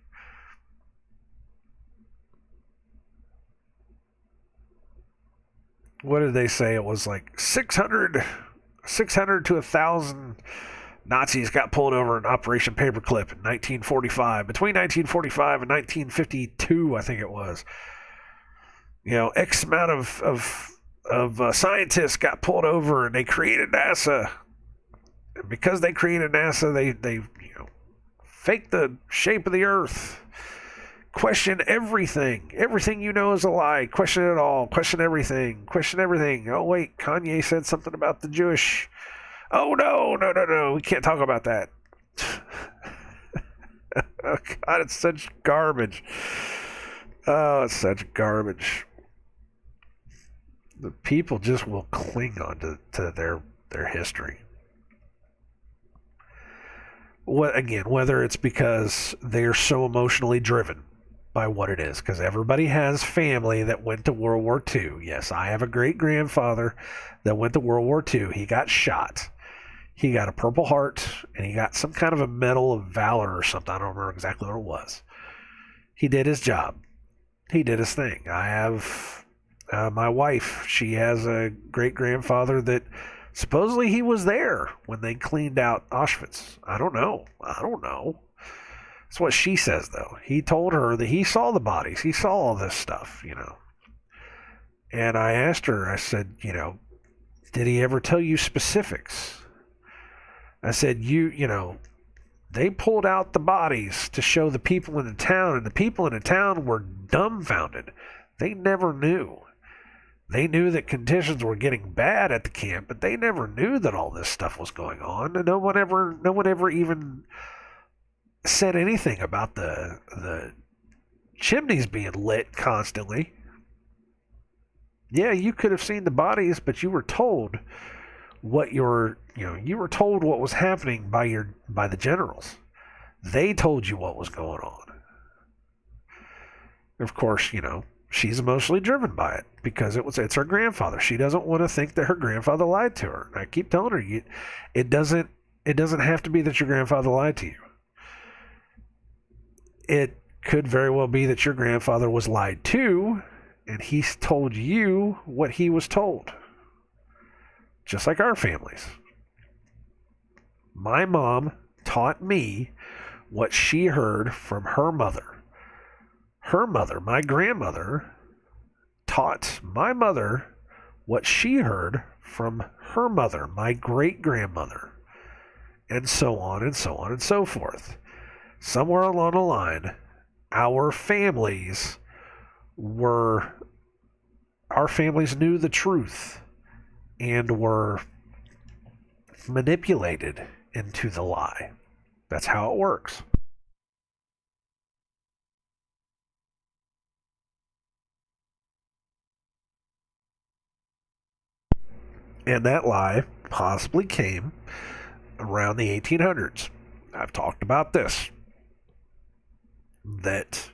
What did they say? It was like 600 to 1,000 Nazis got pulled over in Operation Paperclip in 1945. Between 1945 and 1952, I think it was. X amount of scientists got pulled over, and they created NASA. And because they created NASA, they faked the shape of the Earth. Question everything. Everything you know is a lie. Question it all. Question everything. Question everything. Oh, wait. Kanye said something about the Jewish. Oh, no. We can't talk about that. Oh, God, it's such garbage. Oh, it's such garbage. The people just will cling on to their history. Whether it's because they're so emotionally driven by what it is, because everybody has family that went to World War II. Yes, I have a great-grandfather that went to World War II. He got shot. He got a Purple Heart, and he got some kind of a Medal of Valor or something. I don't remember exactly what it was. He did his job. He did his thing. I have my wife. She has a great-grandfather that supposedly he was there when they cleaned out Auschwitz. I don't know. That's what she says, though. He told her that he saw the bodies. He saw all this stuff, And I asked her, I said, Did he ever tell you specifics? I said, they pulled out the bodies to show the people in the town, and the people in the town were dumbfounded. They never knew. They knew that conditions were getting bad at the camp, but they never knew that all this stuff was going on. And no one ever even said anything about the chimneys being lit constantly. Yeah, you could have seen the bodies, but you were told you were told what was happening by the generals. They told you what was going on. Of course, she's emotionally driven by it because it's her grandfather. She doesn't want to think that her grandfather lied to her. And I keep telling her, it doesn't have to be that your grandfather lied to you. It could very well be that your grandfather was lied to, and he's told you what he was told. Just like our families. My mom taught me what she heard from her mother. Her mother, my grandmother, taught my mother what she heard from her mother, my great-grandmother, and so on and so on and so forth. Somewhere along the line, our families knew the truth and were manipulated into the lie. That's how it works. And that lie possibly came around the 1800s. I've talked about this. That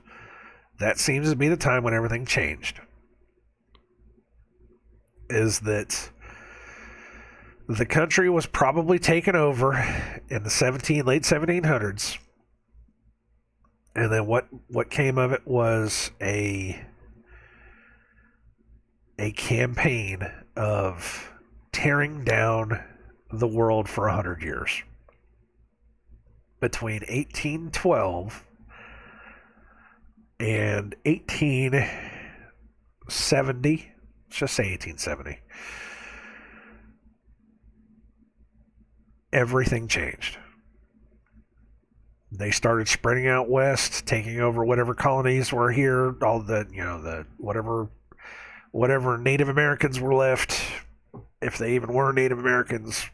seems to be the time when everything changed. Is that the country was probably taken over in the late 1700s, and then what came of it was a campaign of tearing down the world for 100 years. Between 1812 and 1870, let's just say 1870, everything changed. They started spreading out west, taking over whatever colonies were here, all the whatever Native Americans were left, if they even were Native Americans,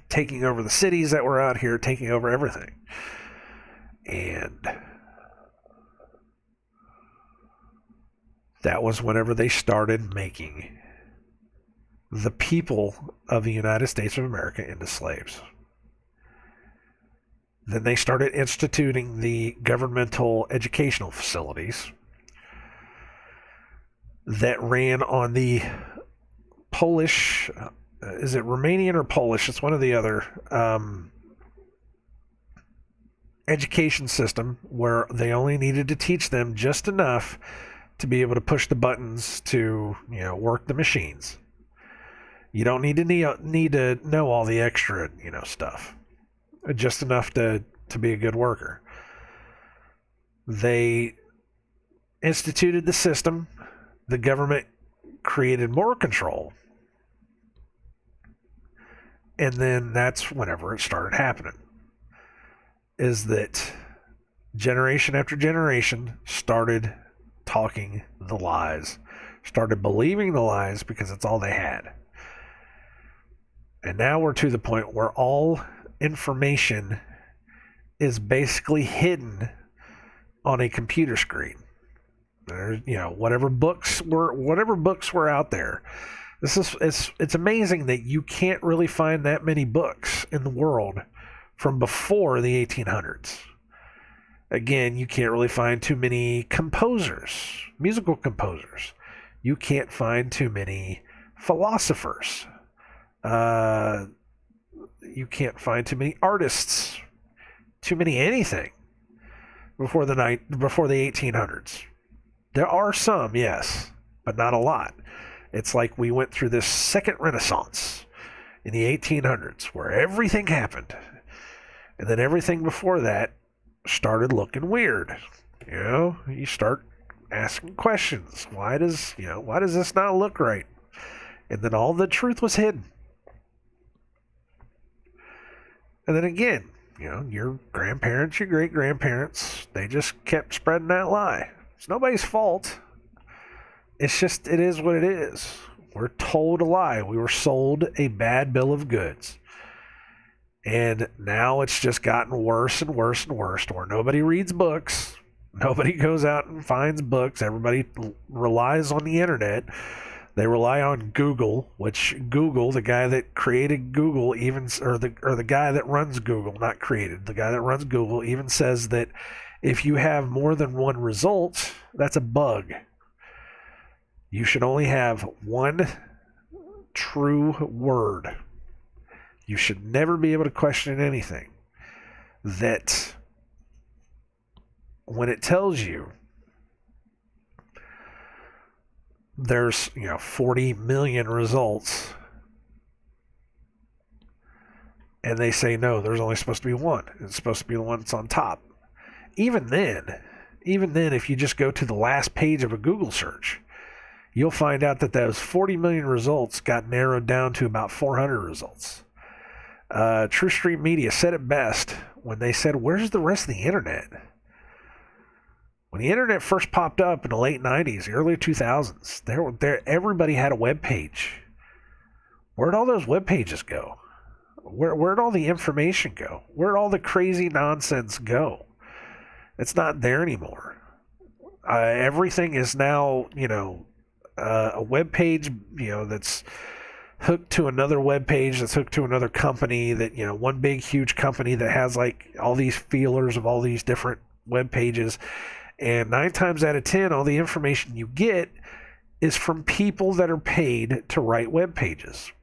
taking over the cities that were out here, taking over everything. And that was whenever they started making the people of the United States of America into slaves. Then they started instituting the governmental educational facilities that ran on the Polish, is it Romanian or Polish? It's one or the other, education system where they only needed to teach them just enough to be able to push the buttons to, work the machines. You don't need to know all the extra, stuff. Just enough to be a good worker. They instituted the system. The government created more control. And then that's whenever it started happening. Is that generation after generation started talking the lies, started believing the lies because it's all they had. And now we're to the point where all information is basically hidden on a computer screen. There's, whatever books were out there. It's amazing that you can't really find that many books in the world from before the 1800s. Again, you can't really find too many composers, musical composers. You can't find too many philosophers. You can't find too many artists, too many anything before the 1800s. There are some, yes, but not a lot. It's like we went through this second renaissance in the 1800s where everything happened. And then everything before that started looking weird. You start asking questions. Why does this not look right? And then all the truth was hidden. And then again, your grandparents, your great-grandparents, they just kept spreading that lie. It's nobody's fault. It's just, it is what it is. We're told a lie. We were sold a bad bill of goods. And now it's just gotten worse and worse and worse, where nobody reads books. Nobody goes out and finds books. Everybody relies on the internet. They rely on Google, which Google, the guy that created Google, the guy that runs Google, not created, the guy that runs Google even says that if you have more than one result, that's a bug. You should only have one true word. You should never be able to question anything. That when it tells you there's 40 million results, and they say no, there's only supposed to be one. It's supposed to be the one that's on top. Even then, if you just go to the last page of a Google search, you'll find out that those 40 million results got narrowed down to about 400 results. True Stream Media said it best when they said, where's the rest of the internet? When the internet first popped up in the late 90s, early 2000s, everybody had a web page. Where'd all those web pages go? Where'd all the information go? Where'd all the crazy nonsense go? It's not there anymore. Everything is now, a web page, that's hooked to another web page that's hooked to another company that, one big, huge company that has like all these feelers of all these different web pages. And 9 times out of 10, all the information you get is from people that are paid to write web pages.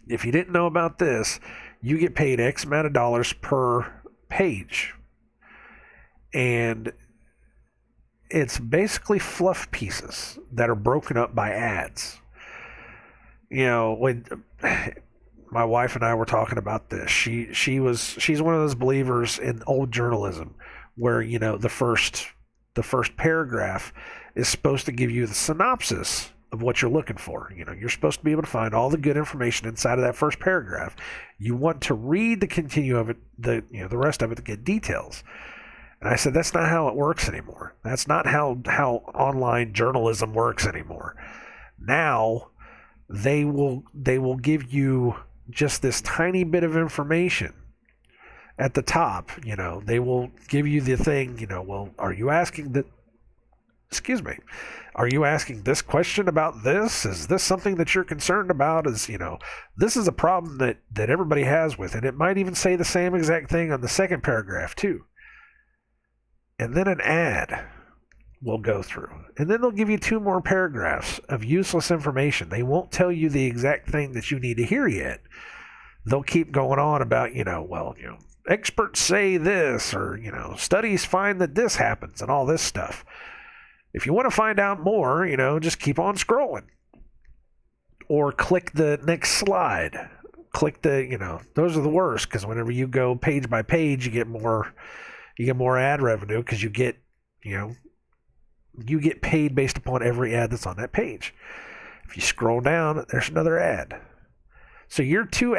If you didn't know about this, you get paid X amount of dollars per page. And it's basically fluff pieces that are broken up by ads. When my wife and I were talking about this, she's one of those believers in old journalism where, the first paragraph is supposed to give you the synopsis of what you're looking for. You're supposed to be able to find all the good information inside of that first paragraph. You want to read the continue of it, the rest of it, to get details. And I said, that's not how it works anymore. That's not how online journalism works anymore. Now, they will give you just this tiny bit of information at the top. They will give you the thing, well, are you asking this question about this? Is this something that you're concerned about? This is a problem that everybody has with it. It might even say the same exact thing on the second paragraph too. And then an ad will go through. And then they'll give you 2 more paragraphs of useless information. They won't tell you the exact thing that you need to hear yet. They'll keep going on about, experts say this, or, studies find that this happens, and all this stuff. If you want to find out more, just keep on scrolling. Or click the next slide. Click those are the worst, because whenever you go page by page, you get more ad revenue, because you get paid based upon every ad that's on that page. If you scroll down, there's another ad. So you're 2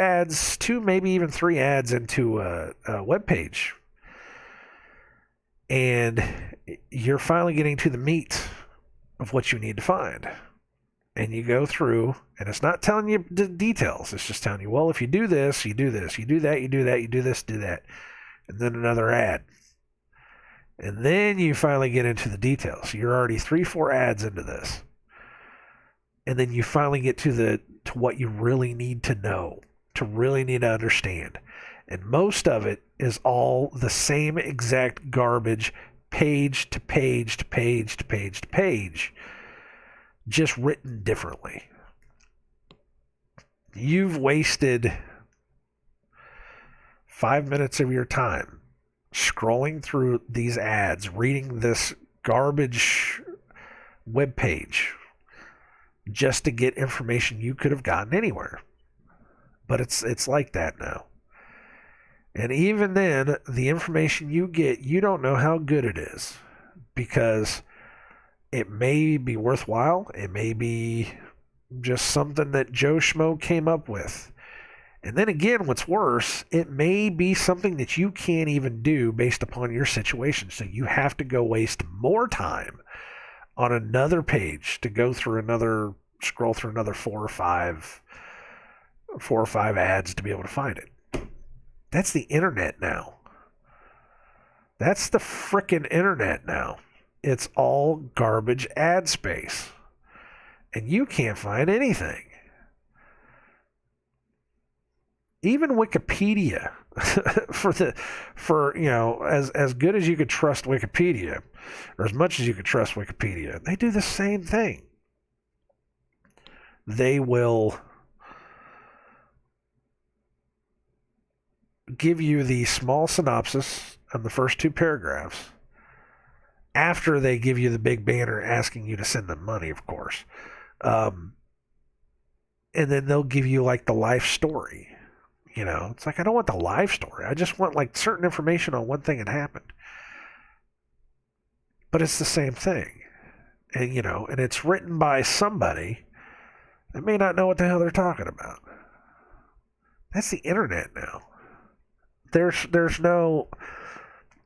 maybe even 3 ads into a web page. And you're finally getting to the meat of what you need to find. And you go through, and it's not telling you the details. It's just telling you, well, if you do this, you do this. You do that, you do that, you do this, do that. And then another ad. And then you finally get into the details. You're already 3-4 ads into this. And then you finally get to what you really need to know, to really need to understand. And most of it is all the same exact garbage, page to page to page to page to page, just written differently. You've wasted 5 minutes of your time scrolling through these ads, reading this garbage web page just to get information you could have gotten anywhere. But it's like that now. And even then, the information you get, you don't know how good it is, because it may be worthwhile. It may be just something that Joe Schmo came up with. And then again, what's worse, it may be something that you can't even do based upon your situation. So you have to go waste more time on another page to go through scroll through another four or five ads to be able to find it. That's the internet now. That's the frickin' internet now. It's all garbage ad space. And you can't find anything. Even Wikipedia, for as good as you could trust Wikipedia, or as much as you could trust Wikipedia, they do the same thing. They will give you the small synopsis of the first two paragraphs after they give you the big banner asking you to send them money, of course. And then they'll give you like the life story. It's like, I don't want the life story. I just want like certain information on one thing that happened. But it's the same thing. And, and it's written by somebody that may not know what the hell they're talking about. That's the internet now. There's no,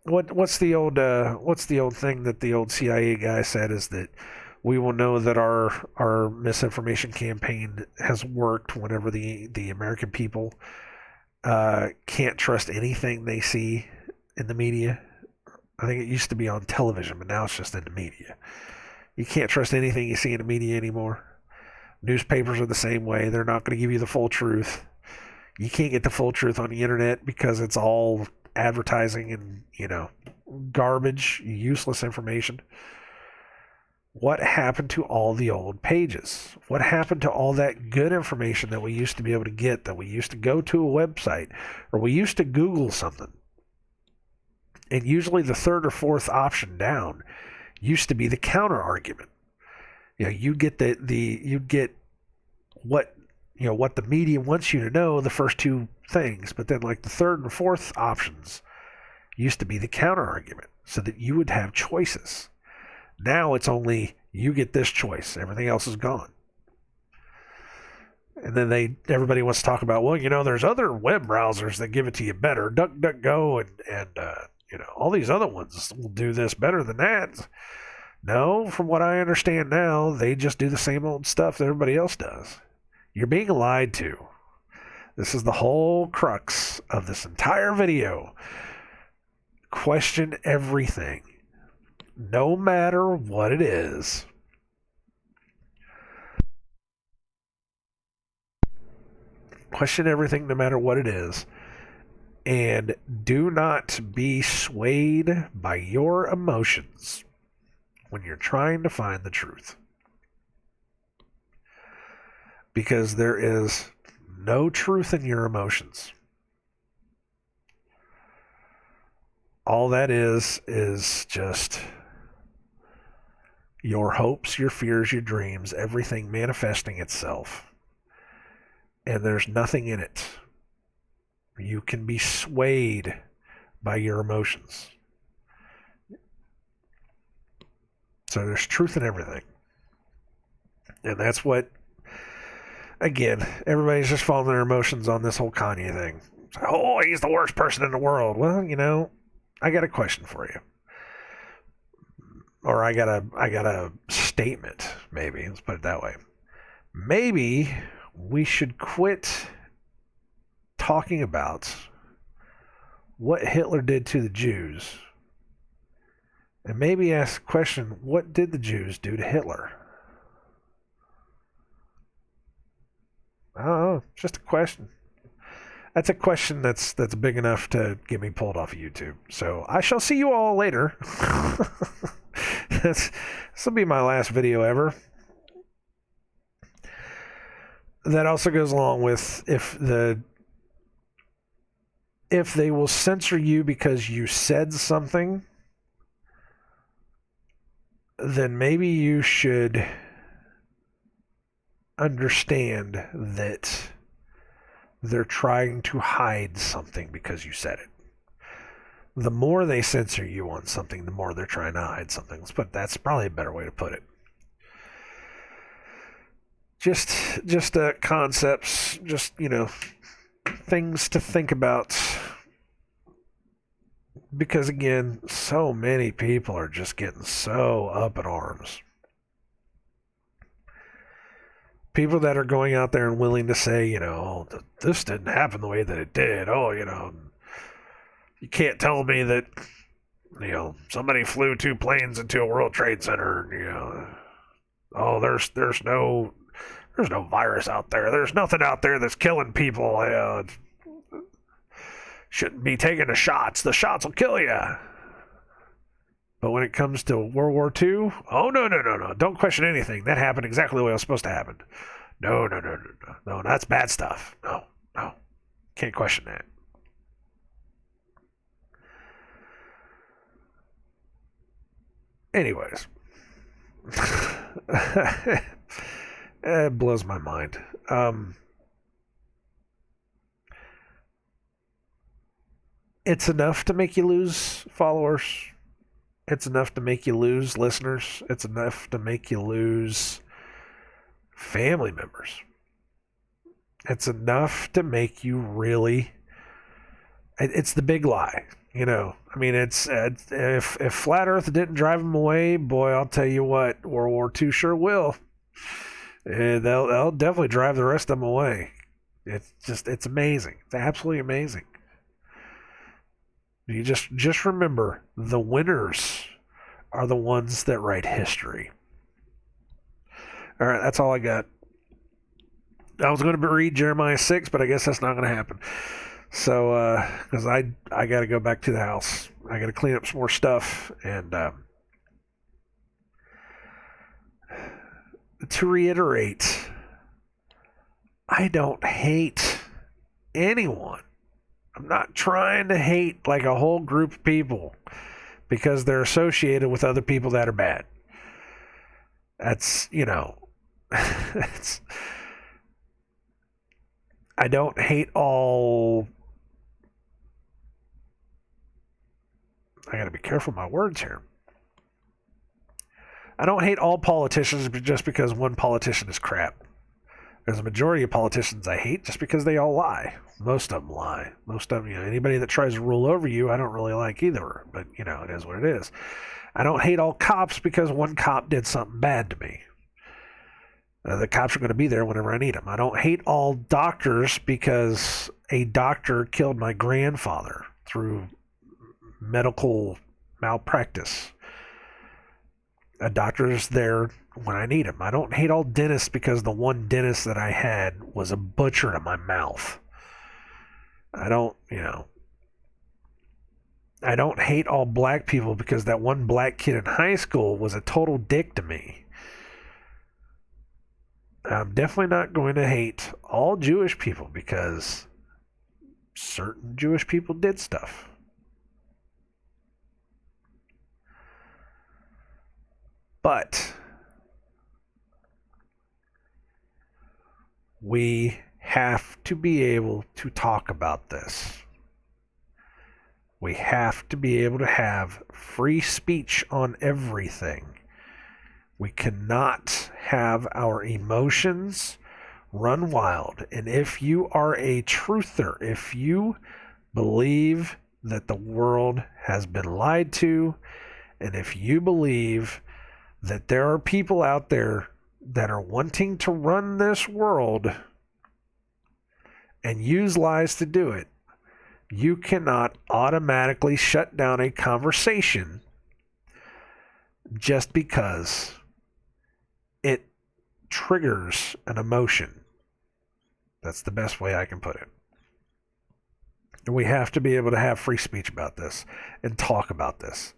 what's the old thing that the old CIA guy said is that we will know that our misinformation campaign has worked whenever the American people can't trust anything they see in the media. I think it used to be on television, but now it's just in the media. You can't trust anything you see in the media anymore. Newspapers are the same way. They're not going to give you the full truth. You can't get the full truth on the internet because it's all advertising and, garbage, useless information. What happened to all the old pages? What happened to all that good information that we used to be able to get, that we used to go to a website, or we used to Google something? And usually the third or fourth option down used to be the counter argument. You get what the media wants you to know, the first two things, but then like the third and fourth options used to be the counter argument so that you would have choices. Now it's only you get this choice. Everything else is gone. And then everybody wants to talk about, there's other web browsers that give it to you better. DuckDuckGo and all these other ones will do this better than that. No, from what I understand now, they just do the same old stuff that everybody else does. You're being lied to. This is the whole crux of this entire video. Question everything. No matter what it is. Question everything no matter what it is. And do not be swayed by your emotions when you're trying to find the truth. Because there is no truth in your emotions. All that is just your hopes, your fears, your dreams, everything manifesting itself. And there's nothing in it. You can be swayed by your emotions. So there's truth in everything. And that's what, again, everybody's just following their emotions on this whole Kanye thing. Oh, he's the worst person in the world. Well, I got a question for you. Or I got a statement, maybe. Let's put it that way. Maybe we should quit talking about what Hitler did to the Jews. And maybe ask the question, what did the Jews do to Hitler? I don't know. Just a question. That's a question that's big enough to get me pulled off of YouTube. So I shall see you all later. This will be my last video ever. That also goes along with if they will censor you because you said something, then maybe you should understand that they're trying to hide something because you said it. The more they censor you on something, the more they're trying to hide something. But that's probably a better way to put it. just concepts, just, things to think about. Because again, so many people are just getting so up in arms. People that are going out there and willing to say, this didn't happen the way that it did. Oh, you can't tell me that, somebody flew 2 planes into a World Trade Center. Oh, there's no virus out there. There's nothing out there that's killing people. Shouldn't be taking the shots. The shots will kill you. But when it comes to World War II, oh, no. Don't question anything. That happened exactly the way it was supposed to happen. No. No, that's bad stuff. No. Can't question that. Anyways. It blows my mind. It's enough to make you lose followers. It's enough to make you lose listeners. It's enough to make you lose family members. It's enough to make you really... It's the big lie, it's if Flat Earth didn't drive them away, boy, I'll tell you what, World War II sure will. They'll definitely drive the rest of them away. It's amazing. It's absolutely amazing. You just remember, the winners are the ones that write history. All right, that's all I got. I was going to read Jeremiah 6, but I guess that's not going to happen. So, because I got to go back to the house. I got to clean up some more stuff. And to reiterate, I don't hate anyone. I'm not trying to hate like a whole group of people because they're associated with other people that are bad. That's, it's, I don't hate all. I got to be careful with my words here. I don't hate all politicians just because one politician is crap. There's a majority of politicians I hate just because they all lie. Most of them lie. Most of them, anybody that tries to rule over you, I don't really like either. But, it is what it is. I don't hate all cops because one cop did something bad to me. The cops are going to be there whenever I need them. I don't hate all doctors because a doctor killed my grandfather through medical malpractice. A doctor's there when I need him. I don't hate all dentists because the one dentist that I had was a butcher to my mouth. I don't hate all black people because that one black kid in high school was a total dick to me. I'm definitely not going to hate all Jewish people because certain Jewish people did stuff. But we have to be able to talk about this. We have to be able to have free speech on everything. We cannot have our emotions run wild. And if you are a truther, if you believe that the world has been lied to, and if you believe that there are people out there that are wanting to run this world and use lies to do it, you cannot automatically shut down a conversation just because it triggers an emotion. That's the best way I can put it. And we have to be able to have free speech about this and talk about this.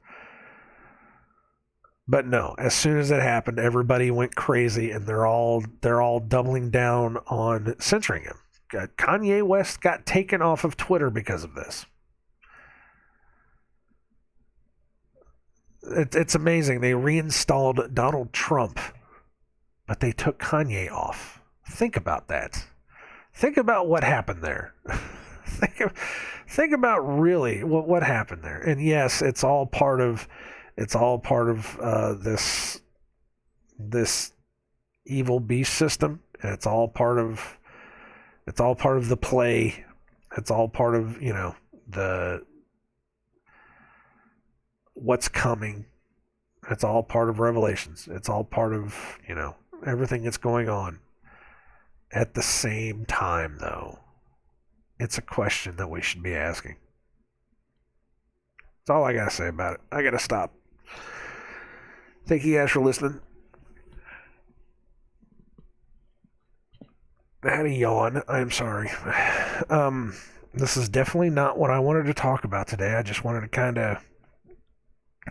But no, as soon as it happened, everybody went crazy, and they're all doubling down on censoring him. Kanye West got taken off of Twitter because of this. It's amazing. They reinstalled Donald Trump, but they took Kanye off. Think about that. Think about what happened there. Think about really what happened there. And yes, it's all part of this evil beast system. and it's all part of the play. It's all part of, the what's coming. It's all part of Revelations. It's all part of, everything that's going on. At the same time, though, it's a question that we should be asking. That's all I gotta say about it. I gotta stop. Thank you guys for listening. I had a yawn. I'm sorry. This is definitely not what I wanted to talk about today. I just wanted to kind of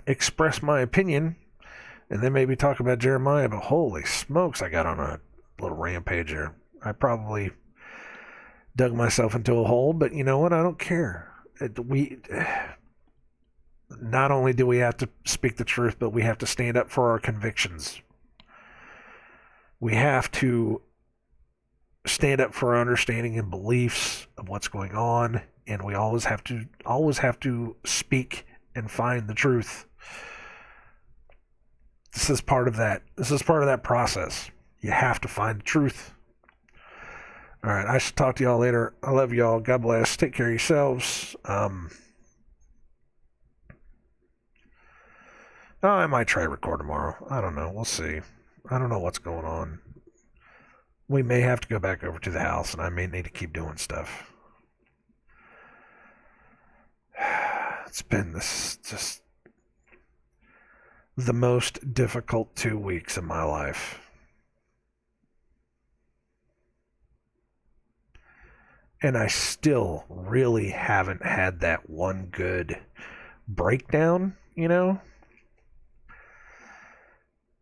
express my opinion and then maybe talk about Jeremiah. But holy smokes, I got on a little rampage there. I probably dug myself into a hole, but you know what? I don't care. Not only do we have to speak the truth, but we have to stand up for our convictions. We have to stand up for our understanding and beliefs of what's going on, and we always have to speak and find the truth. This is part of that. This is part of that process. You have to find the truth. All right, I shall talk to y'all later. I love y'all. God bless. Take care of yourselves. I might try to record tomorrow. I don't know. We'll see. I don't know what's going on. We may have to go back over to the house, and I may need to keep doing stuff. It's been just the most difficult 2 weeks of my life. And I still really haven't had that one good breakdown,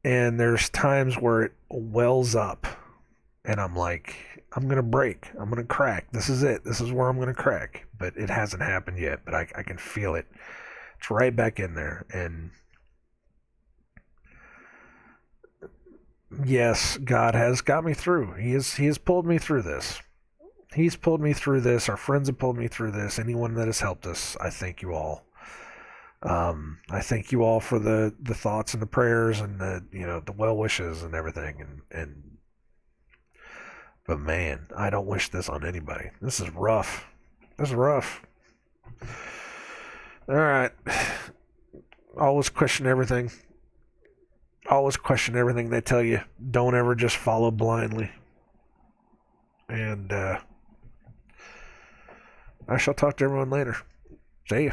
And there's times where it wells up, and I'm like, I'm going to break. I'm going to crack. This is it. This is where I'm going to crack. But it hasn't happened yet, but I can feel it. It's right back in there. And yes, God has got me through. He has pulled me through this. He's pulled me through this. Our friends have pulled me through this. Anyone that has helped us, I thank you all. I thank you all for the thoughts and the prayers and the well wishes and everything. But man, I don't wish this on anybody. This is rough. This is rough. All right. Always question everything. Always question everything they tell you. Don't ever just follow blindly. And I shall talk to everyone later. See ya.